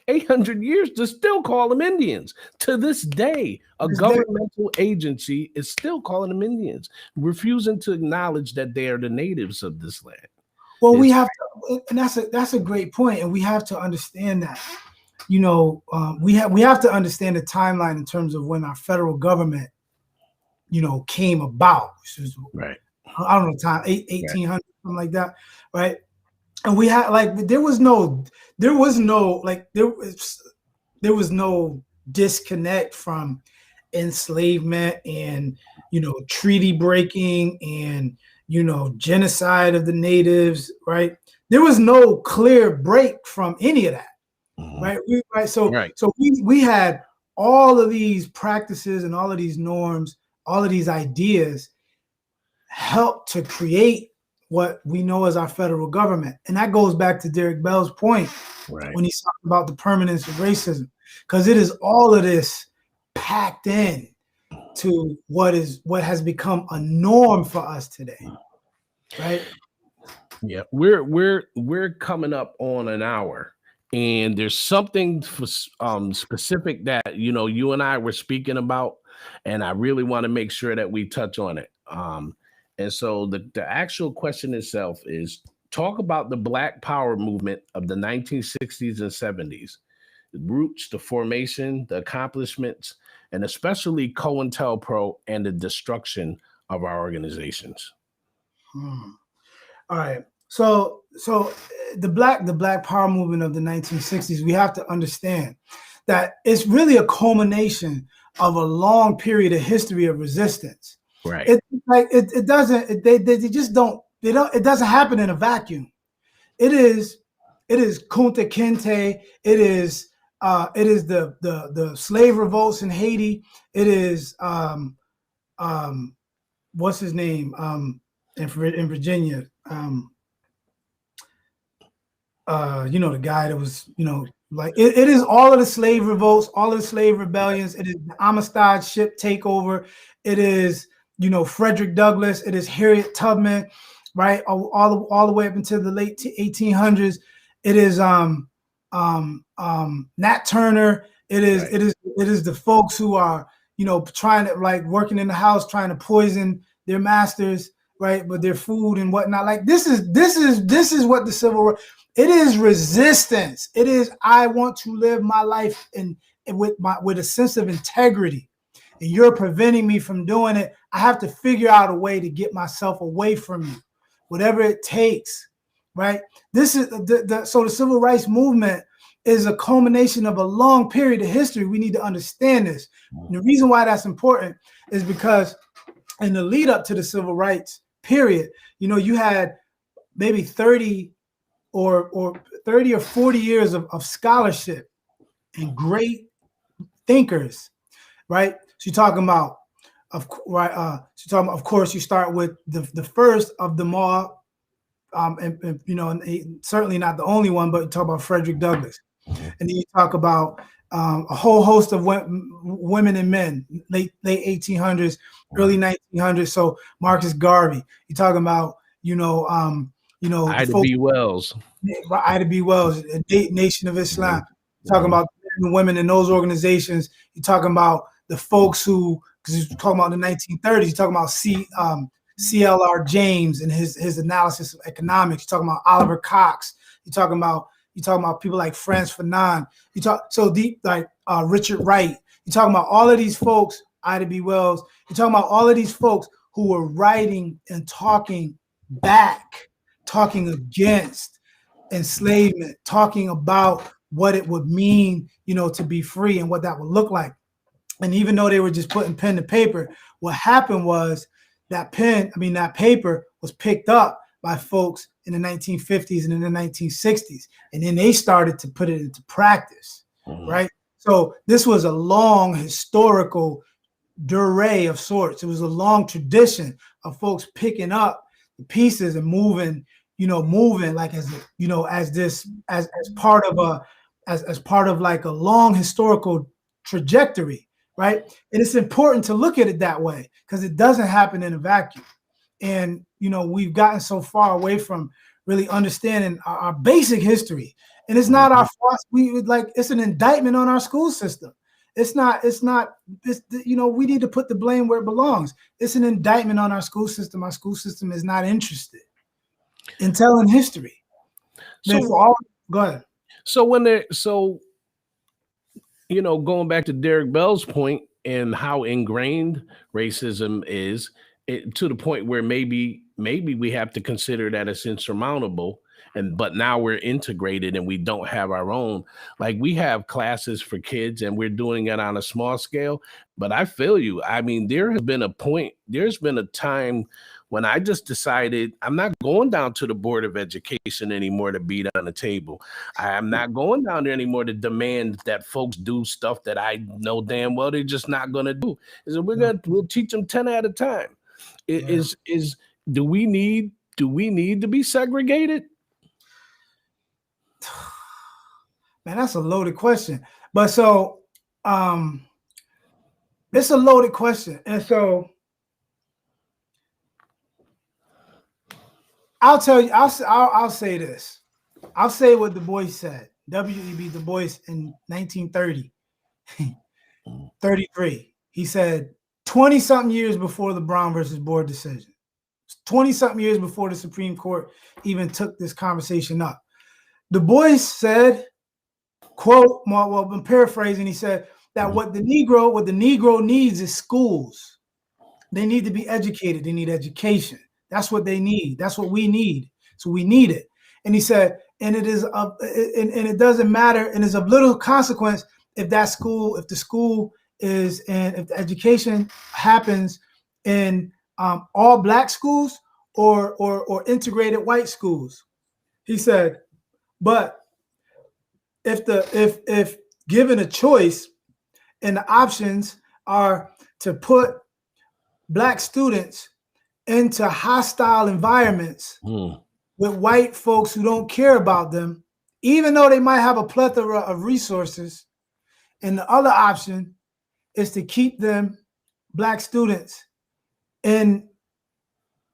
800 years to still call them Indians. To this day, a governmental agency is still calling them Indians, refusing to acknowledge that they are the natives of this land. Well, we have to, and that's a great point, and we have to understand that. You know, we have to understand the timeline in terms of when our federal government, you know, came about. Which was, right. I don't know, time 1800, something like that, right? And we had like there was no disconnect from enslavement and, you know, treaty breaking and, you know, genocide of the natives, right? There was no clear break from any of that, right? So we had all of these practices and all of these norms, all of these ideas help to create what we know as our federal government. And that goes back to Derek Bell's point when he's talking about the permanence of racism, because it is all of this packed in to what has become a norm for us today, right? Yeah, we're coming up on an hour, and there's something for, specific that you and I were speaking about, and I really want to make sure that we touch on it. And so the actual question itself is: talk about the Black Power movement of the 1960s and 70s, the roots, the formation, the accomplishments, and especially COINTELPRO and the destruction of our organizations. All right. So the Black Power movement of the 1960s, we have to understand that it's really a culmination of a long period of history of resistance. Right. It doesn't happen in a vacuum. It is Kunta Kinte. It is the slave revolts in Haiti. It is what's his name in Virginia. The guy that was, it is all of the slave revolts, all of the slave rebellions. It is the Amistad ship takeover. It is, Frederick Douglass. It is Harriet Tubman, right? All the way up until the late 1800s. It is Nat Turner. It is the folks who are, trying to working in the house, trying to poison their masters, right? But their food and whatnot. Like this is what the civil rights. It is resistance. It is, I want to live my life with a sense of integrity, and you're preventing me from doing it. I have to figure out a way to get myself away from you, whatever it takes, right? This is so the civil rights movement is a culmination of a long period of history. We need to understand this. And the reason why that's important is because in the lead up to the civil rights period, you had maybe 30 or 40 years of scholarship and great thinkers, right? So you're talking about, of course, you start with the first of them all, and certainly not the only one, but you talk about Frederick Douglass, and then you talk about a whole host of women and men, late 1800s, early 1900s. So Marcus Garvey. You're talking about Ida B. Wells. Ida B. Wells, Nation of Islam. You're talking about men and women in those organizations. You're talking about the folks who, because you're talking about the 1930s. You're talking about C.L.R. James and his analysis of economics. You're talking about Oliver Cox. You're talking about people like Frantz Fanon. You talk so deep, like Richard Wright. You're talking about all of these folks, Ida B. Wells. You're talking about all of these folks who were writing and talking against enslavement, talking about what it would mean, to be free and what that would look like. And even though they were just putting pen to paper, what happened was that paper was picked up by folks in the 1950s and in the 1960s. And then they started to put it into practice, right? So this was a long historical durée of sorts. It was a long tradition of folks picking up the pieces and moving, moving like as part of as part of like a long historical trajectory, right? And it's important to look at it that way because it doesn't happen in a vacuum. And we've gotten so far away from really understanding our basic history, and it's not our fault. It's an indictment on our school system. It's we need to put the blame where it belongs. It's an indictment on our school system. Our school system is not interested in telling history. So go ahead. So going back to Derek Bell's point and how ingrained racism is, to the point where maybe we have to consider that it's insurmountable, but now we're integrated and we don't have our own. Like, we have classes for kids and we're doing it on a small scale. But I feel you. I mean, there's been a time when I just decided I'm not going down to the Board of Education anymore to beat on the table. I'm not going down there anymore to demand that folks do stuff that I know damn well they're just not going to do. So we'll teach them 10 at a time. Do we need to be segregated? Man, that's a loaded question. But so it's a loaded question. And so I'll tell you, I'll say this. I'll say what Du Bois said. W.E.B. Du Bois in 1930, 33. He said 20-something years before the Brown versus Board decision, 20-something years before the Supreme Court even took this conversation up. Du Bois said, quote, well, I'm paraphrasing, he said that what the Negro needs is schools. They need to be educated. They need education. That's what they need. That's what we need. So we need it. And he said, and it it doesn't matter, and it's of little consequence if the school is, and if the education happens in all Black schools or integrated white schools. He said, but if given a choice and the options are to put Black students into hostile environments with white folks who don't care about them, even though they might have a plethora of resources, and the other option is to keep them, Black students, in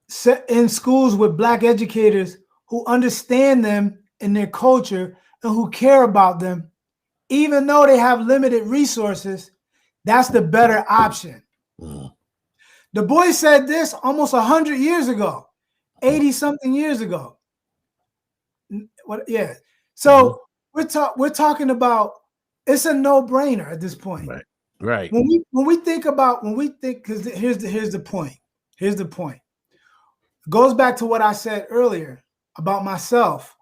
schools with Black educators who understand them and their culture and who care about them, even though they have limited resources, that's the better option. Du Bois said this almost 100 years ago, 80-something years ago. Yeah. So we're talking about, it's a no-brainer at this point. Right. When we think, because here's the point. Here's the point. It goes back to what I said earlier about myself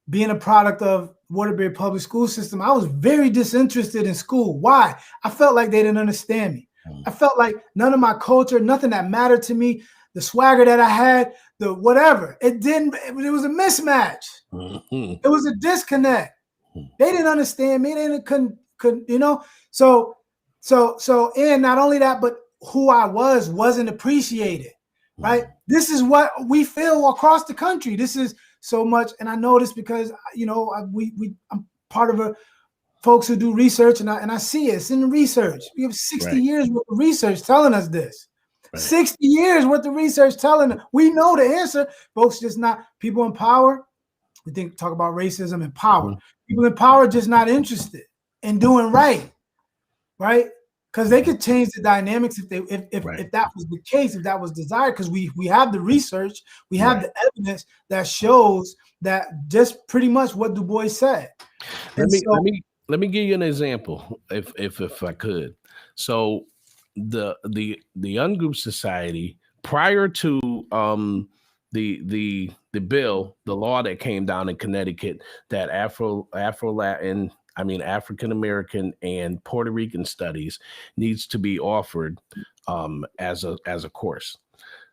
being a product of Waterbury Public School System. I was very disinterested in school. Why? I felt like they didn't understand me. I felt like none of my culture, nothing that mattered to me, the swagger that I had, the whatever, it was a mismatch. It was a disconnect. They didn't understand me. They couldn't, So, and not only that, but who I wasn't appreciated, right? This is what we feel across the country. This is so much, and I know this because I'm part of folks who do research, and I see it. It's in the research. We have 60 years worth of research telling us this. 60 years worth of research telling us. We know the answer. Folks just not, people in power, we talk about racism and power. People in power just not interested in doing right? Because they could change the dynamics if that was the case, if that was desired, because we have the research, we have the evidence that shows that just pretty much what Du Bois said. Let me give you an example, if I could. So the Ungroup Society, prior to the bill, the law that came down in Connecticut, that African American and Puerto Rican studies needs to be offered as a course.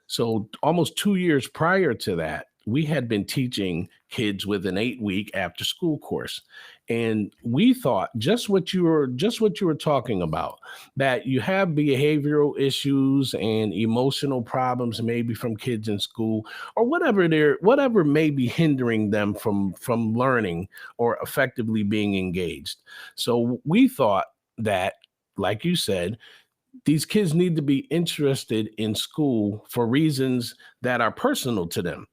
So almost 2 years prior to that, we had been teaching kids with an 8-week after school course. And we thought just what you were talking about, that you have behavioral issues and emotional problems, maybe from kids in school, or whatever may be hindering them from learning or effectively being engaged. So we thought that, like you said, these kids need to be interested in school for reasons that are personal to them,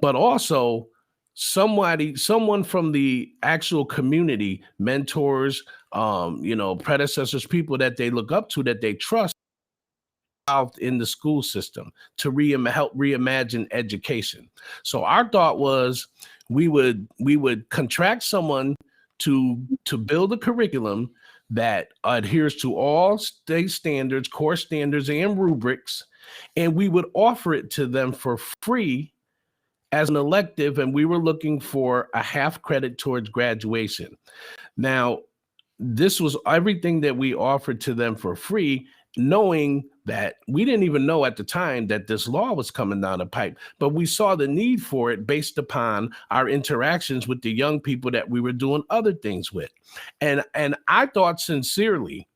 but also someone from the actual community, mentors, predecessors, people that they look up to, that they trust, out in the school system to help reimagine education. So our thought was we would contract someone to build a curriculum that adheres to all state standards, course standards, and rubrics, and we would offer it to them for free as an elective, and we were looking for a half credit towards graduation. Now, this was everything that we offered to them for free, knowing that we didn't even know at the time that this law was coming down the pipe, but we saw the need for it based upon our interactions with the young people that we were doing other things with. And I thought sincerely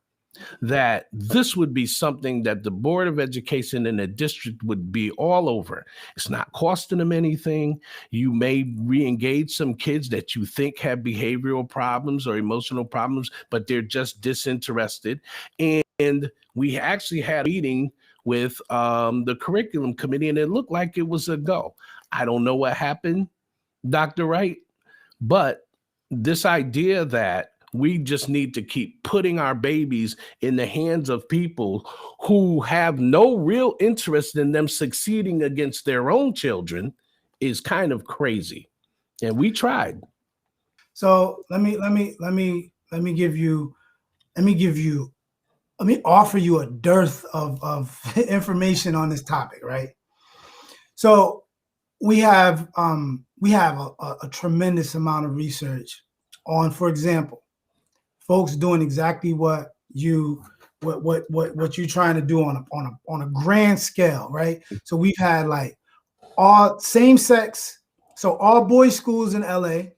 that this would be something that the Board of Education in the district would be all over. It's not costing them anything. You may re-engage some kids that you think have behavioral problems or emotional problems, but they're just disinterested. And we actually had a meeting with the curriculum committee, and it looked like it was a go. I don't know what happened, Dr. Wright, but this idea that we just need to keep putting our babies in the hands of people who have no real interest in them succeeding against their own children is kind of crazy. And we tried. So let me offer you a dearth of information on this topic, right? So we have a tremendous amount of research on, for example, folks doing exactly what you're trying to do on a grand scale, right? So we've had like all same sex, so all boys schools in LA,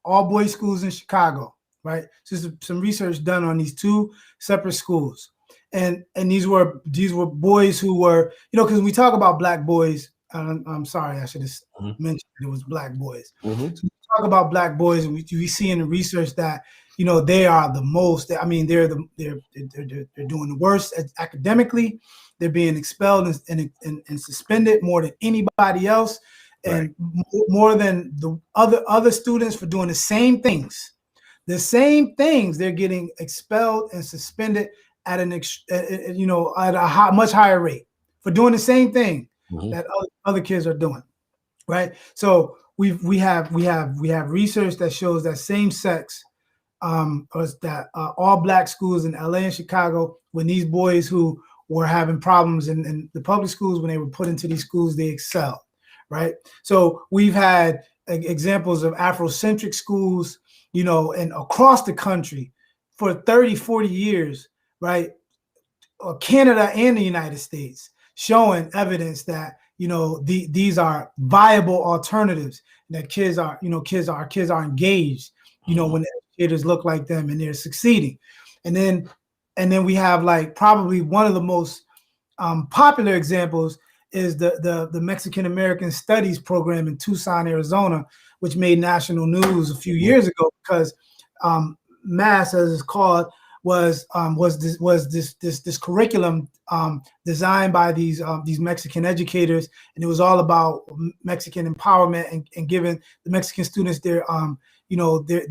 all boys schools in Chicago, right? So some research done on these two separate schools, and these were boys who were, because we talk about black boys. I'm sorry, I should have mentioned it was black boys. So we talk about black boys, and we see in the research that they are the most. I mean, they're doing the worst academically. They're being expelled and suspended more than anybody else, and more than the other students for doing the same things. The same things, they're getting expelled and suspended at a much higher rate for doing the same thing that other kids are doing, right? So we have research that shows that same sex, all black schools in LA and Chicago, when these boys who were having problems in the public schools, when they were put into these schools, they excelled, right? So we've had examples of Afrocentric schools, and across the country for 30, 40 years, right? Canada and the United States, showing evidence that, these are viable alternatives, that kids are engaged, when the educators look like them and they're succeeding. And then we have like probably one of the most popular examples is the Mexican American Studies program in Tucson, Arizona, which made national news a few years ago because MAS, as it's called, was this curriculum designed by these Mexican educators, and it was all about Mexican empowerment and giving the Mexican students their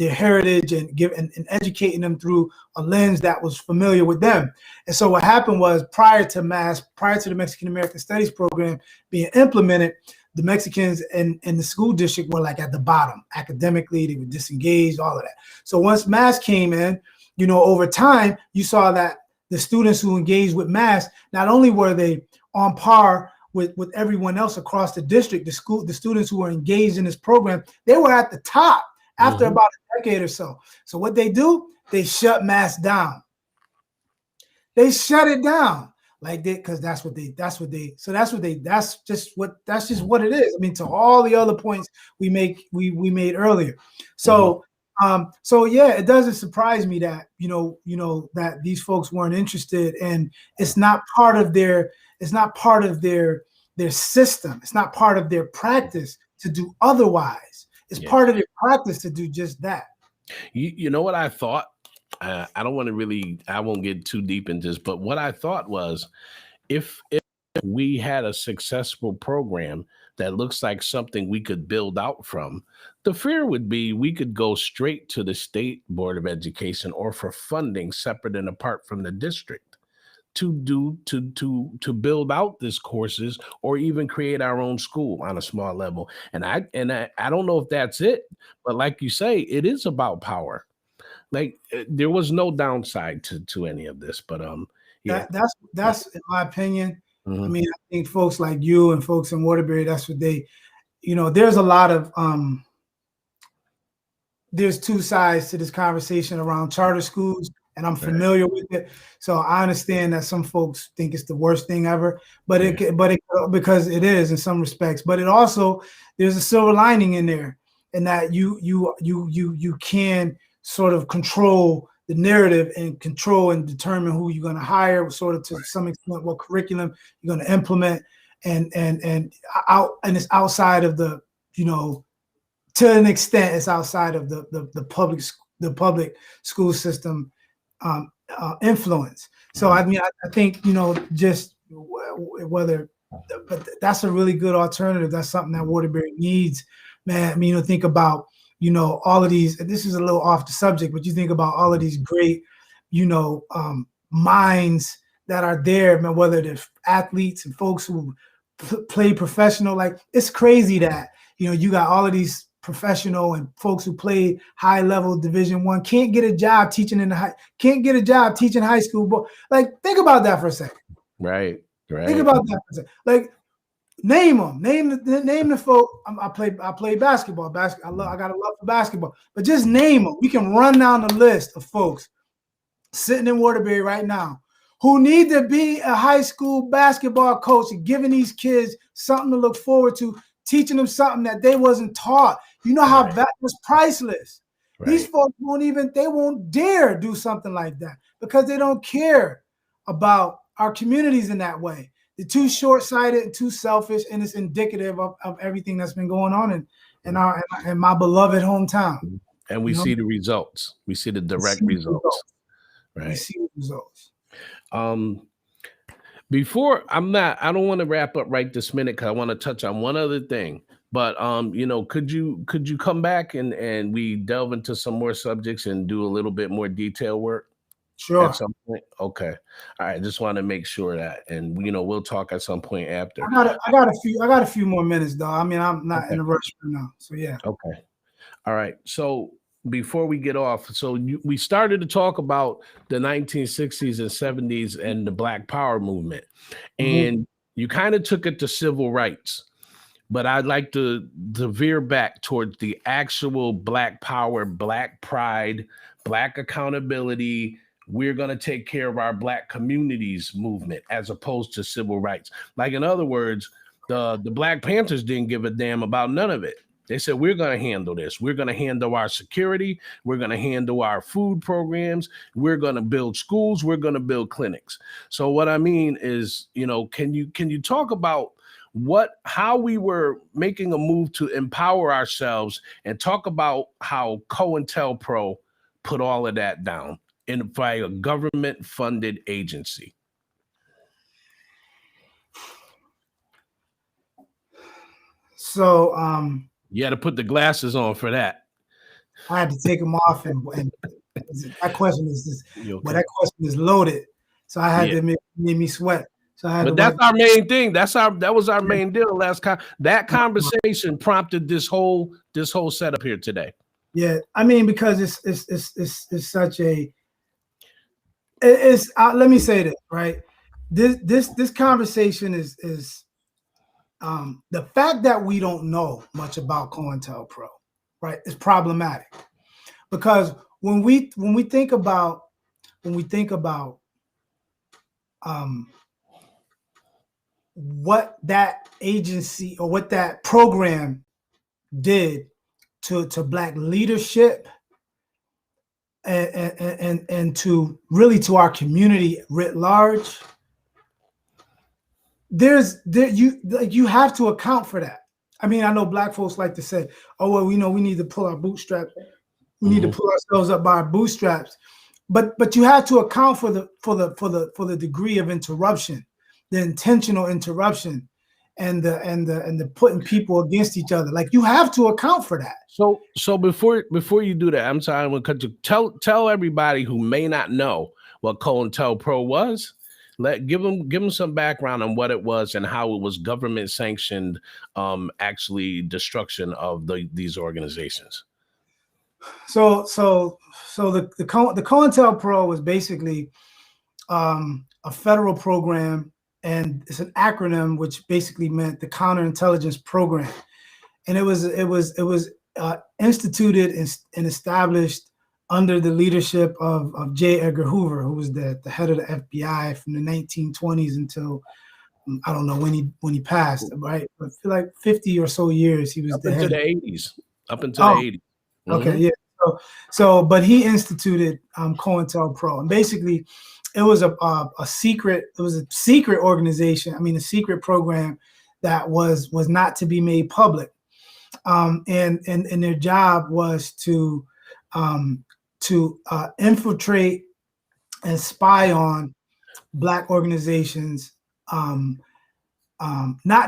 heritage and educating them through a lens that was familiar with them. And so what happened was, prior to the Mexican American Studies program being implemented, the Mexicans in the school district were like at the bottom academically. They were disengaged, all of that. So once MAS came in, over time, you saw that the students who engaged with MAS, not only were they on par with everyone else across the district, the students who were engaged in this program, they were at the top after about a decade or so. So what they do, they shut MAS down. They shut it down. like that, because that's just what it is. I mean, to all the other points we made earlier. So so yeah, it doesn't surprise me that that these folks weren't interested, and it's not part of their system. It's not part of their practice to do otherwise. It's part of their practice to do just that. You know what I thought? I don't want to really, I won't get too deep into this, but what I thought was if we had a successful program that looks like something we could build out from, the fear would be we could go straight to the state board of education or for funding separate and apart from the district to build out these courses or even create our own school on a small level. And I don't know if that's it, but like you say, it is about power. Like there was no downside to any of this, but yeah, that's in my opinion. Mm-hmm. I mean, I think folks like you and folks in Waterbury, that's what they, there's a lot of there's two sides to this conversation around charter schools, and I'm familiar with it, so I understand that some folks think it's the worst thing ever, but because it is in some respects, but it also, there's a silver lining in there, and that you can sort of control the narrative and control and determine who you're going to hire, sort of to some extent what curriculum you're going to implement, and it's outside of the, to an extent it's outside of the public school system influence. So I mean, I think just whether, but that's a really good alternative. That's something that Waterbury needs, man. I mean, think about all of these, this is a little off the subject, but you think about all of these great, minds that are there, man, whether they're athletes and folks who play professional. Like, it's crazy that, you got all of these professional and folks who play high level Division I can't get a job teaching high school. But like, think about that for a second. Right. Think about that for a second. Like, name them. Name the folk. I play basketball. I got a love for basketball. But just name them. We can run down the list of folks sitting in Waterbury right now who need to be a high school basketball coach and giving these kids something to look forward to, teaching them something that they wasn't taught. You know how that was priceless. These folks won't dare do something like that because they don't care about our communities in that way. They're too short-sighted and too selfish, and it's indicative of everything that's been going on in my beloved hometown. And we see the results. We see the direct results. Right. We see the results. Before I don't want to wrap up right this minute because I want to touch on one other thing. But could you come back and we delve into some more subjects and do a little bit more detail work? Sure. At some point. Okay. All right. Just want to make sure that, and we'll talk at some point after. I got a few more minutes though. I mean, I'm not in a rush right now. So yeah. Okay. All right. So before we get off, we started to talk about the 1960s and 70s and the Black Power movement, and you kind of took it to civil rights. But I'd like to veer back towards the actual Black Power, Black Pride, Black accountability. We're going to take care of our Black communities movement as opposed to civil rights. Like, in other words, the Black Panthers didn't give a damn about none of it. They said, we're going to handle this. We're going to handle our security. We're going to handle our food programs. We're going to build schools. We're going to build clinics. So what I mean is, can you talk about how we were making a move to empower ourselves and talk about how COINTELPRO put all of that down by a government-funded agency? So you had to put the glasses on for that. I had to take them off, and that question is that question is loaded. So I had to make me sweat. So I had that's our main thing. That was our main deal. That conversation prompted this whole setup here today. Yeah, I mean, because it's such a let me say this, right? This conversation is the fact that we don't know much about COINTELPRO, right, is problematic, because when we think about what that agency or what that program did to Black leadership and to really to our community writ large, you have to account for that. I mean, I know Black folks like to say, "Oh well, we know we need to pull our bootstraps. We need to pull ourselves up by our bootstraps." But you have to account for the degree of interruption, the intentional interruption, and the putting people against each other. Like, you have to account for that. So before you do that, I'm sorry, because you tell everybody who may not know what COINTELPRO was. Give them some background on what it was and how it was government sanctioned, actually destruction of these organizations. So the COINTELPRO was basically a federal program, and it's an acronym which basically meant the Counterintelligence Program, and it was instituted and established under the leadership of J. Edgar Hoover, who was the head of the FBI from the 1920s until I don't know when he passed, right? I feel like 50 or so years he was up the into head. The 80s, up into the 80s. Okay, yeah. So, but he instituted COINTELPRO, and basically, it was a secret. It was a secret organization. I mean, a secret program that was not to be made public, and their job was to infiltrate and spy on Black organizations, not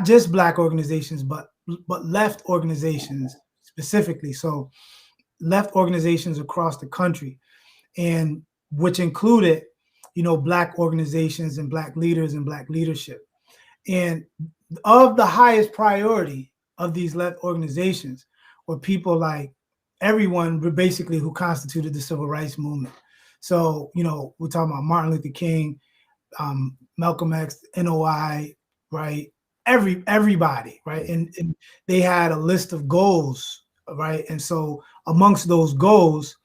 just Black organizations, but left organizations specifically. So left organizations across the country, and which included, Black organizations and Black leaders and Black leadership. And of the highest priority of these left organizations were people like everyone basically who constituted the civil rights movement. So, we're talking about Martin Luther King, Malcolm X, NOI, right? Everybody, right? And they had a list of goals, right? And so amongst those goals,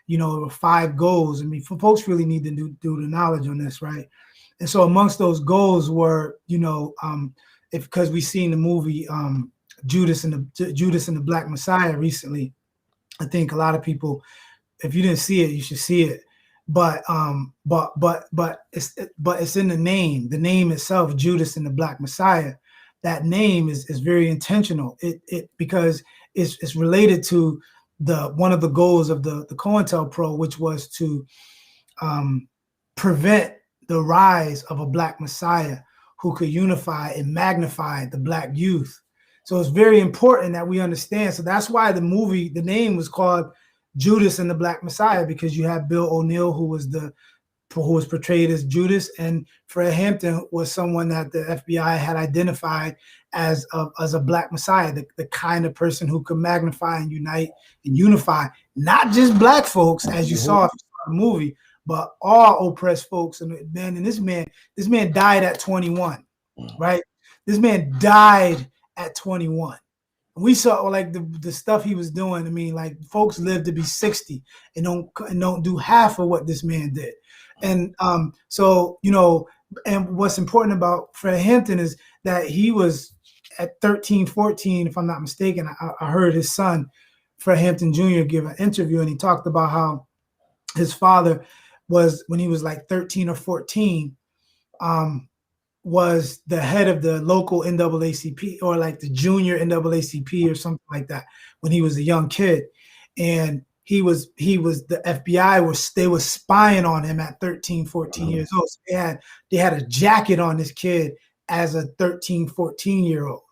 there were 5 goals. I mean, folks really need to do the knowledge on this, right? And so amongst those goals were, because we seen the movie Judas and the Black Messiah recently. I think a lot of people, if you didn't see it, you should see it. But it's in the name itself, Judas and the Black Messiah. That name is very intentional. It because it's related to one of the goals of the COINTELPRO, which was to prevent the rise of a Black Messiah who could unify and magnify the Black youth. So it's very important that we understand. So that's why the name was called Judas and the Black Messiah, because you have Bill O'Neill, who was portrayed as Judas, and Fred Hampton was someone that the FBI had identified as a Black Messiah, the kind of person who could magnify and unite and unify not just Black folks, as you saw in the movie, but all oppressed folks. And this man died at 21, right? This man died at 21. We saw like the stuff he was doing. I mean, like, folks live to be 60 and don't do half of what this man did. And so, and what's important about Fred Hampton is that he was at 13, 14, if I'm not mistaken. I heard his son, Fred Hampton Jr., give an interview, and he talked about how his father was, when he was like 13 or 14, was the head of the local NAACP, or like the junior NAACP or something like that, when he was a young kid. And the FBI they were spying on him at 13, 14 years old. So they had a jacket on this kid as a 13, 14-year-old,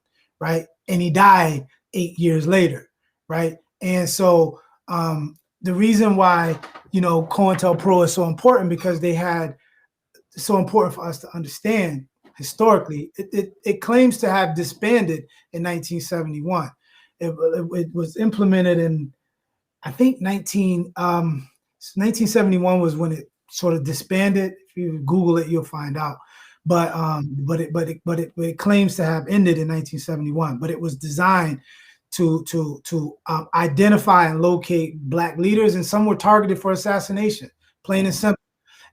right? And he died 8 years later, right? And so the reason why, COINTELPRO is so important, because it's so important for us to understand historically. It claims to have disbanded in 1971. It was implemented in, I think, 1971 was when it sort of disbanded. If you Google it, you'll find out. But it claims to have ended in 1971. But it was designed to identify and locate Black leaders, and some were targeted for assassination, plain and simple.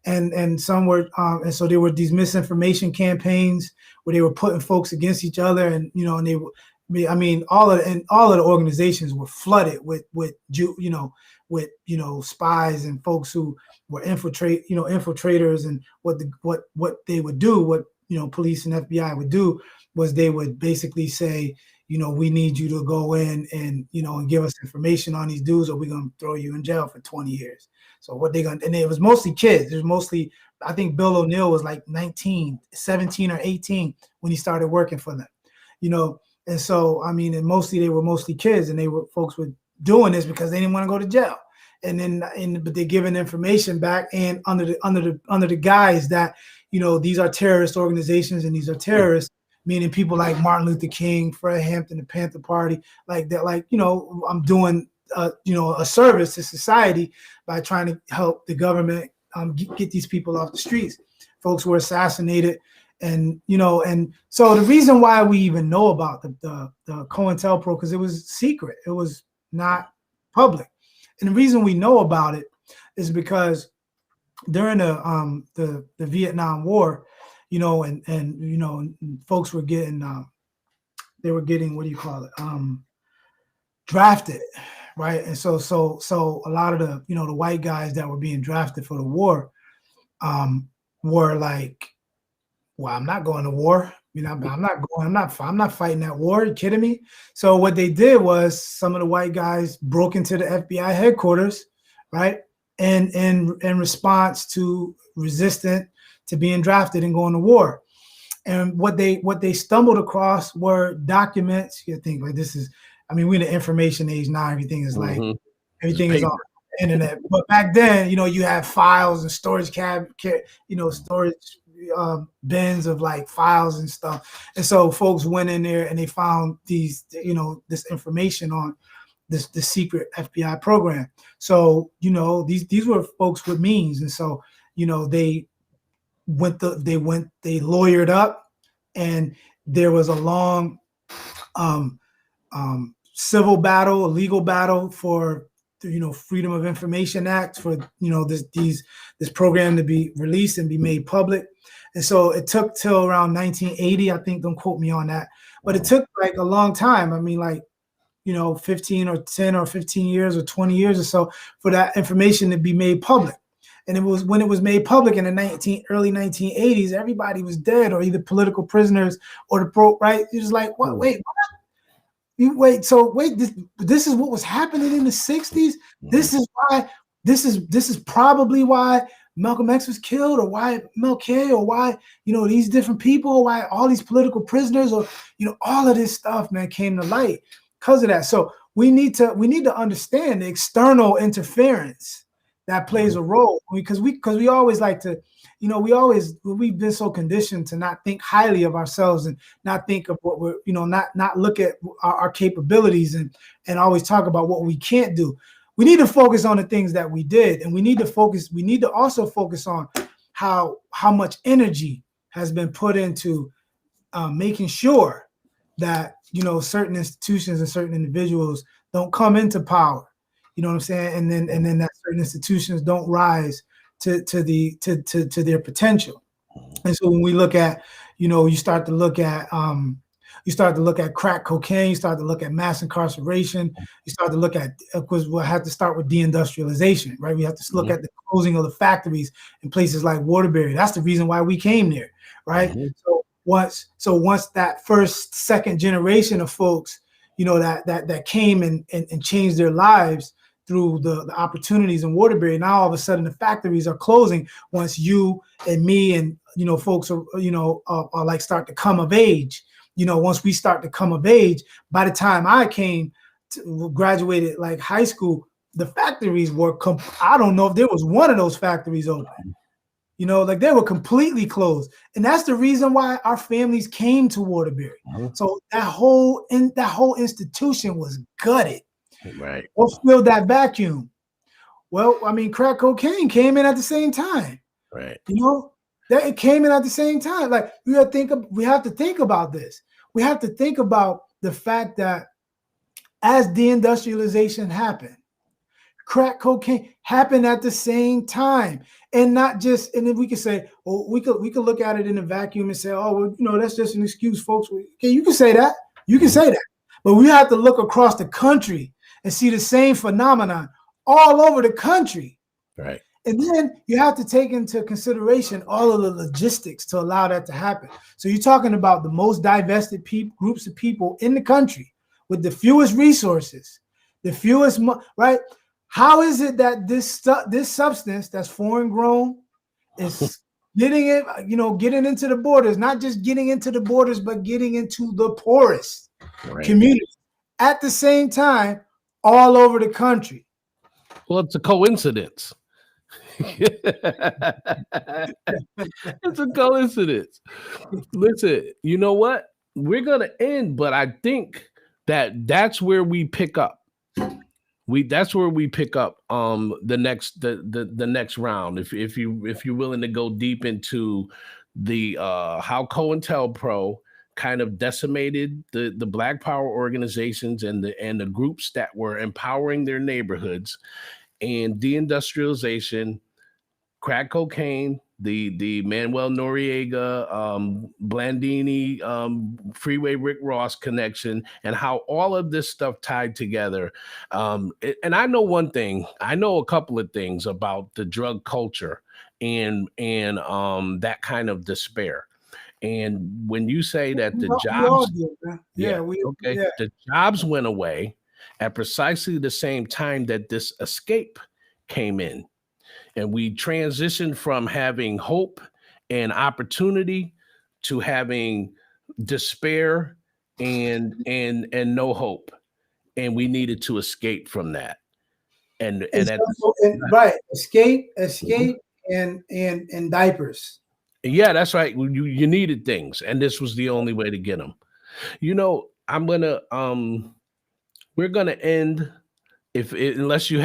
and some were and so there were these misinformation campaigns where they were putting folks against each other, and and they were. I mean, all of the organizations were flooded with spies and folks who were infiltrators, and what they would do, what police and FBI would do, was they would basically say, we need you to go in and and give us information on these dudes, or we're gonna throw you in jail for 20 years. So what they gonna, and it was mostly kids. There's mostly, I think Bill O'Neill was like 17 or 18 when he started working for them, And so, I mean, and they were mostly kids, and folks were doing this because they didn't want to go to jail. But they're giving information back, and under the guise that, these are terrorist organizations, and these are terrorists, meaning people like Martin Luther King, Fred Hampton, the Panther Party, like that, I'm doing, a service to society by trying to help the government get these people off the streets. Folks were assassinated. And so the reason why we even know about the COINTELPRO, because it was secret, it was not public, and the reason we know about it is because during the Vietnam War, and folks were getting what do you call it, drafted, right? And so a lot of the white guys that were being drafted for the war were like, well, I'm not going to war. I'm not fighting that war. Are you kidding me? So what they did was, some of the white guys broke into the FBI headquarters, right? And in response to resistant to being drafted and going to war. And what they stumbled across were documents. You think, like, this is, I mean, we're in the information age now. Everything is like, everything is on the internet. But back then, you have files and storage storage bins of like files and stuff. And so folks went in there and they found these, this information on the secret FBI program. So, these were folks with means. And so, they lawyered up, and there was a long civil battle, a legal battle for Freedom of Information Act, for this program to be released and be made public. And so it took till around 1980, I think, don't quote me on that, but it took like a long time. I mean, like, 15 or 10 or 15 years or 20 years or so for that information to be made public. And it was, when it was made public in the early 1980s, everybody was dead, or either political prisoners or right? It was like, what? Wait, what? This is what was happening in the 60s. This is why. This is probably why Malcolm X was killed, or why MLK, or why these different people, or why all these political prisoners, or all of this stuff, man, came to light because of that. So we need to understand the external interference that plays a role, because we always like to, we've been so conditioned to not think highly of ourselves, and not think of what we're, not look at our capabilities, and always talk about what we can't do. We need to focus on the things that we did, and we need to also focus on how much energy has been put into making sure that certain institutions and certain individuals don't come into power. You know what I'm saying? And then that certain institutions don't rise to their potential. And so when we look at, you start to look at crack cocaine, you start to look at mass incarceration, you start to look at, of course, we'll have to start with deindustrialization, right? We have to look at the closing of the factories in places like Waterbury. That's the reason why we came there, right? So once that second generation of folks, that came and changed their lives through the opportunities in Waterbury, now all of a sudden the factories are closing. Once you and me and folks are like start to come of age, once we start to come of age, by the time I graduated like high school, the factories were I don't know if there was one of those factories open. Like they were completely closed. And that's the reason why our families came to Waterbury. So that whole institution was gutted. Right. What filled that vacuum? Well, I mean, crack cocaine came in at the same time. Right. That it came in at the same time. Like we have to think about this. We have to think about the fact that as deindustrialization happened, crack cocaine happened at the same time. And not just, and then we could say, oh, we could look at it in a vacuum and say, oh, well, you know, that's just an excuse, folks. Okay, you can say that. You can say that. But we have to look across the country and see the same phenomenon all over the country. Right. And then you have to take into consideration all of the logistics to allow that to happen. So you're talking about the most divested groups of people in the country with the fewest resources, the fewest, right? How is it that this substance that's foreign grown is getting into the borders, not just getting into the borders, but getting into the poorest communities at the same time all over the country? Well, it's a coincidence. It's a coincidence. Listen, you know what? We're gonna end, but I think that's where we pick up. That's where we pick up the next round. If you're willing to go deep into the how COINTELPRO kind of decimated the Black Power organizations and the groups that were empowering their neighborhoods, and deindustrialization, crack cocaine, the Manuel Noriega, Blandini, Freeway Rick Ross connection, and how all of this stuff tied together. And I know one thing. I know a couple of things about the drug culture and that kind of despair. And when you say that the jobs, the jobs went away at precisely the same time that this escape came in. And we transitioned from having hope and opportunity to having despair and no hope. And we needed to escape from that. Right. Escape and diapers. Yeah, that's right. You needed things, and this was the only way to get them. You know, we're gonna end unless you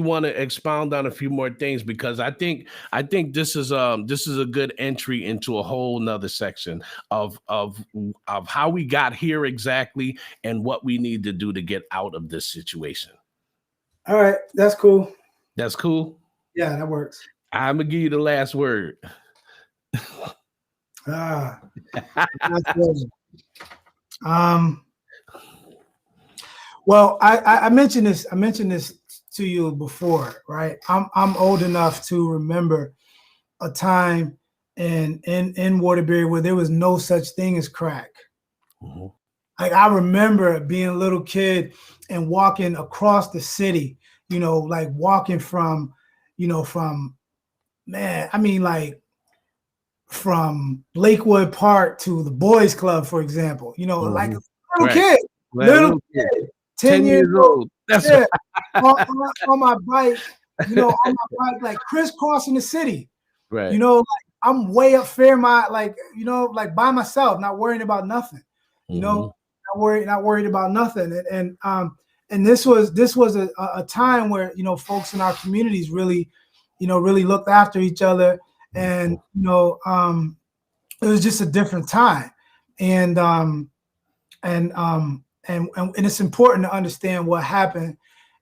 want to expound on a few more things, because I think this is a good entry into a whole nother section of how we got here exactly and what we need to do to get out of this situation. All right, that's cool. That's cool. Yeah, that works. I'm gonna give you the last word. Well, I mentioned this to you before, right? I'm old enough to remember a time in Waterbury where there was no such thing as crack. Mm-hmm. Like, I remember being a little kid and walking across the city, like walking from Lakewood Park to the Boys Club, for example, mm-hmm. like a little kid, 10 years old. That's right. on my bike, like crisscrossing the city. Right. Like I'm way up Fairmont, like by myself, not worrying about nothing. Mm-hmm. Not worried about nothing. And this was a time where folks in our communities really looked after each other. And it was just a different time, and it's important to understand what happened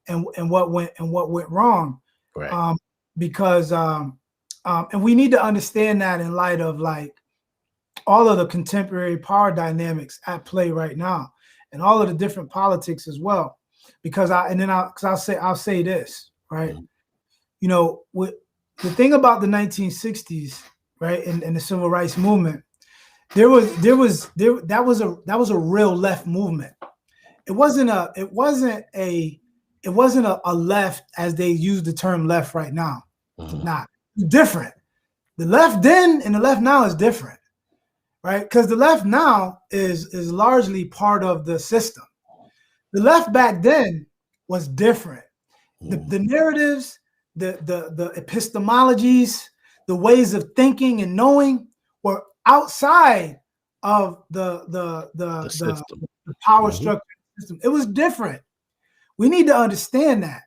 and what went wrong, right? Because and we need to understand that in light of like all of the contemporary power dynamics at play right now, and all of the different politics as well. Because I'll say this, right? Mm-hmm. The thing about the 1960s, right, and the civil rights movement, that was a real left movement. It wasn't a left as they use the term left right now. Mm-hmm. Not different. The left then and the left now is different, right? Because the left now is largely part of the system. The left back then was different. Mm-hmm. The narratives, the epistemologies, the ways of thinking and knowing were outside of the power mm-hmm. structure system. It was different. We need to understand that.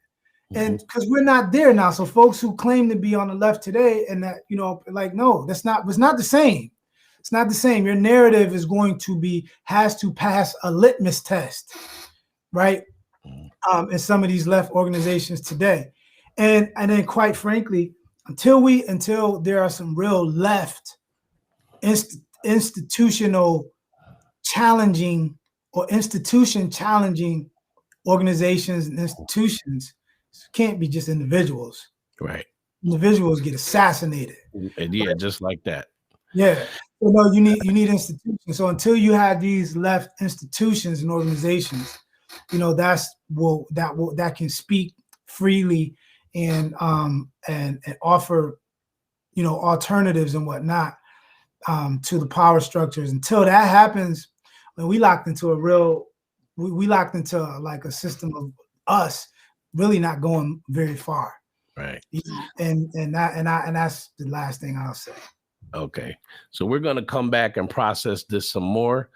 Mm-hmm. And because we're not there now. So folks who claim to be on the left today and that, no, it's not the same. It's not the same. Your narrative has to pass a litmus test, right? in some of these left organizations today. And then quite frankly, until there are some real left institutional challenging or institution challenging organizations and institutions, can't be just individuals. Right. Individuals get assassinated. And yeah, just like that. Yeah. So no, you need institutions. So until you have these left institutions and organizations, you know, that can speak freely and offer, you know, alternatives and whatnot to the power structures. Until that happens, when we locked into we locked into like a system of us really not going very far. Right. And that's the last thing I'll say. Okay, so we're going to come back and process this some more.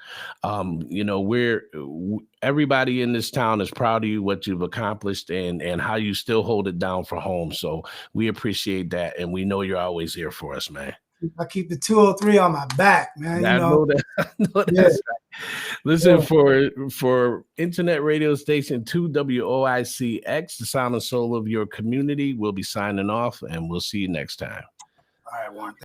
You know, everybody in this town is proud of you, what you've accomplished, and how you still hold it down for home. So we appreciate that, and we know you're always here for us, man. I keep the 203 on my back, man. I know that. I know that's right. Listen, for internet radio station 2WOICX, the sound and soul of your community, we'll be signing off, and we'll see you next time. All right, Warren.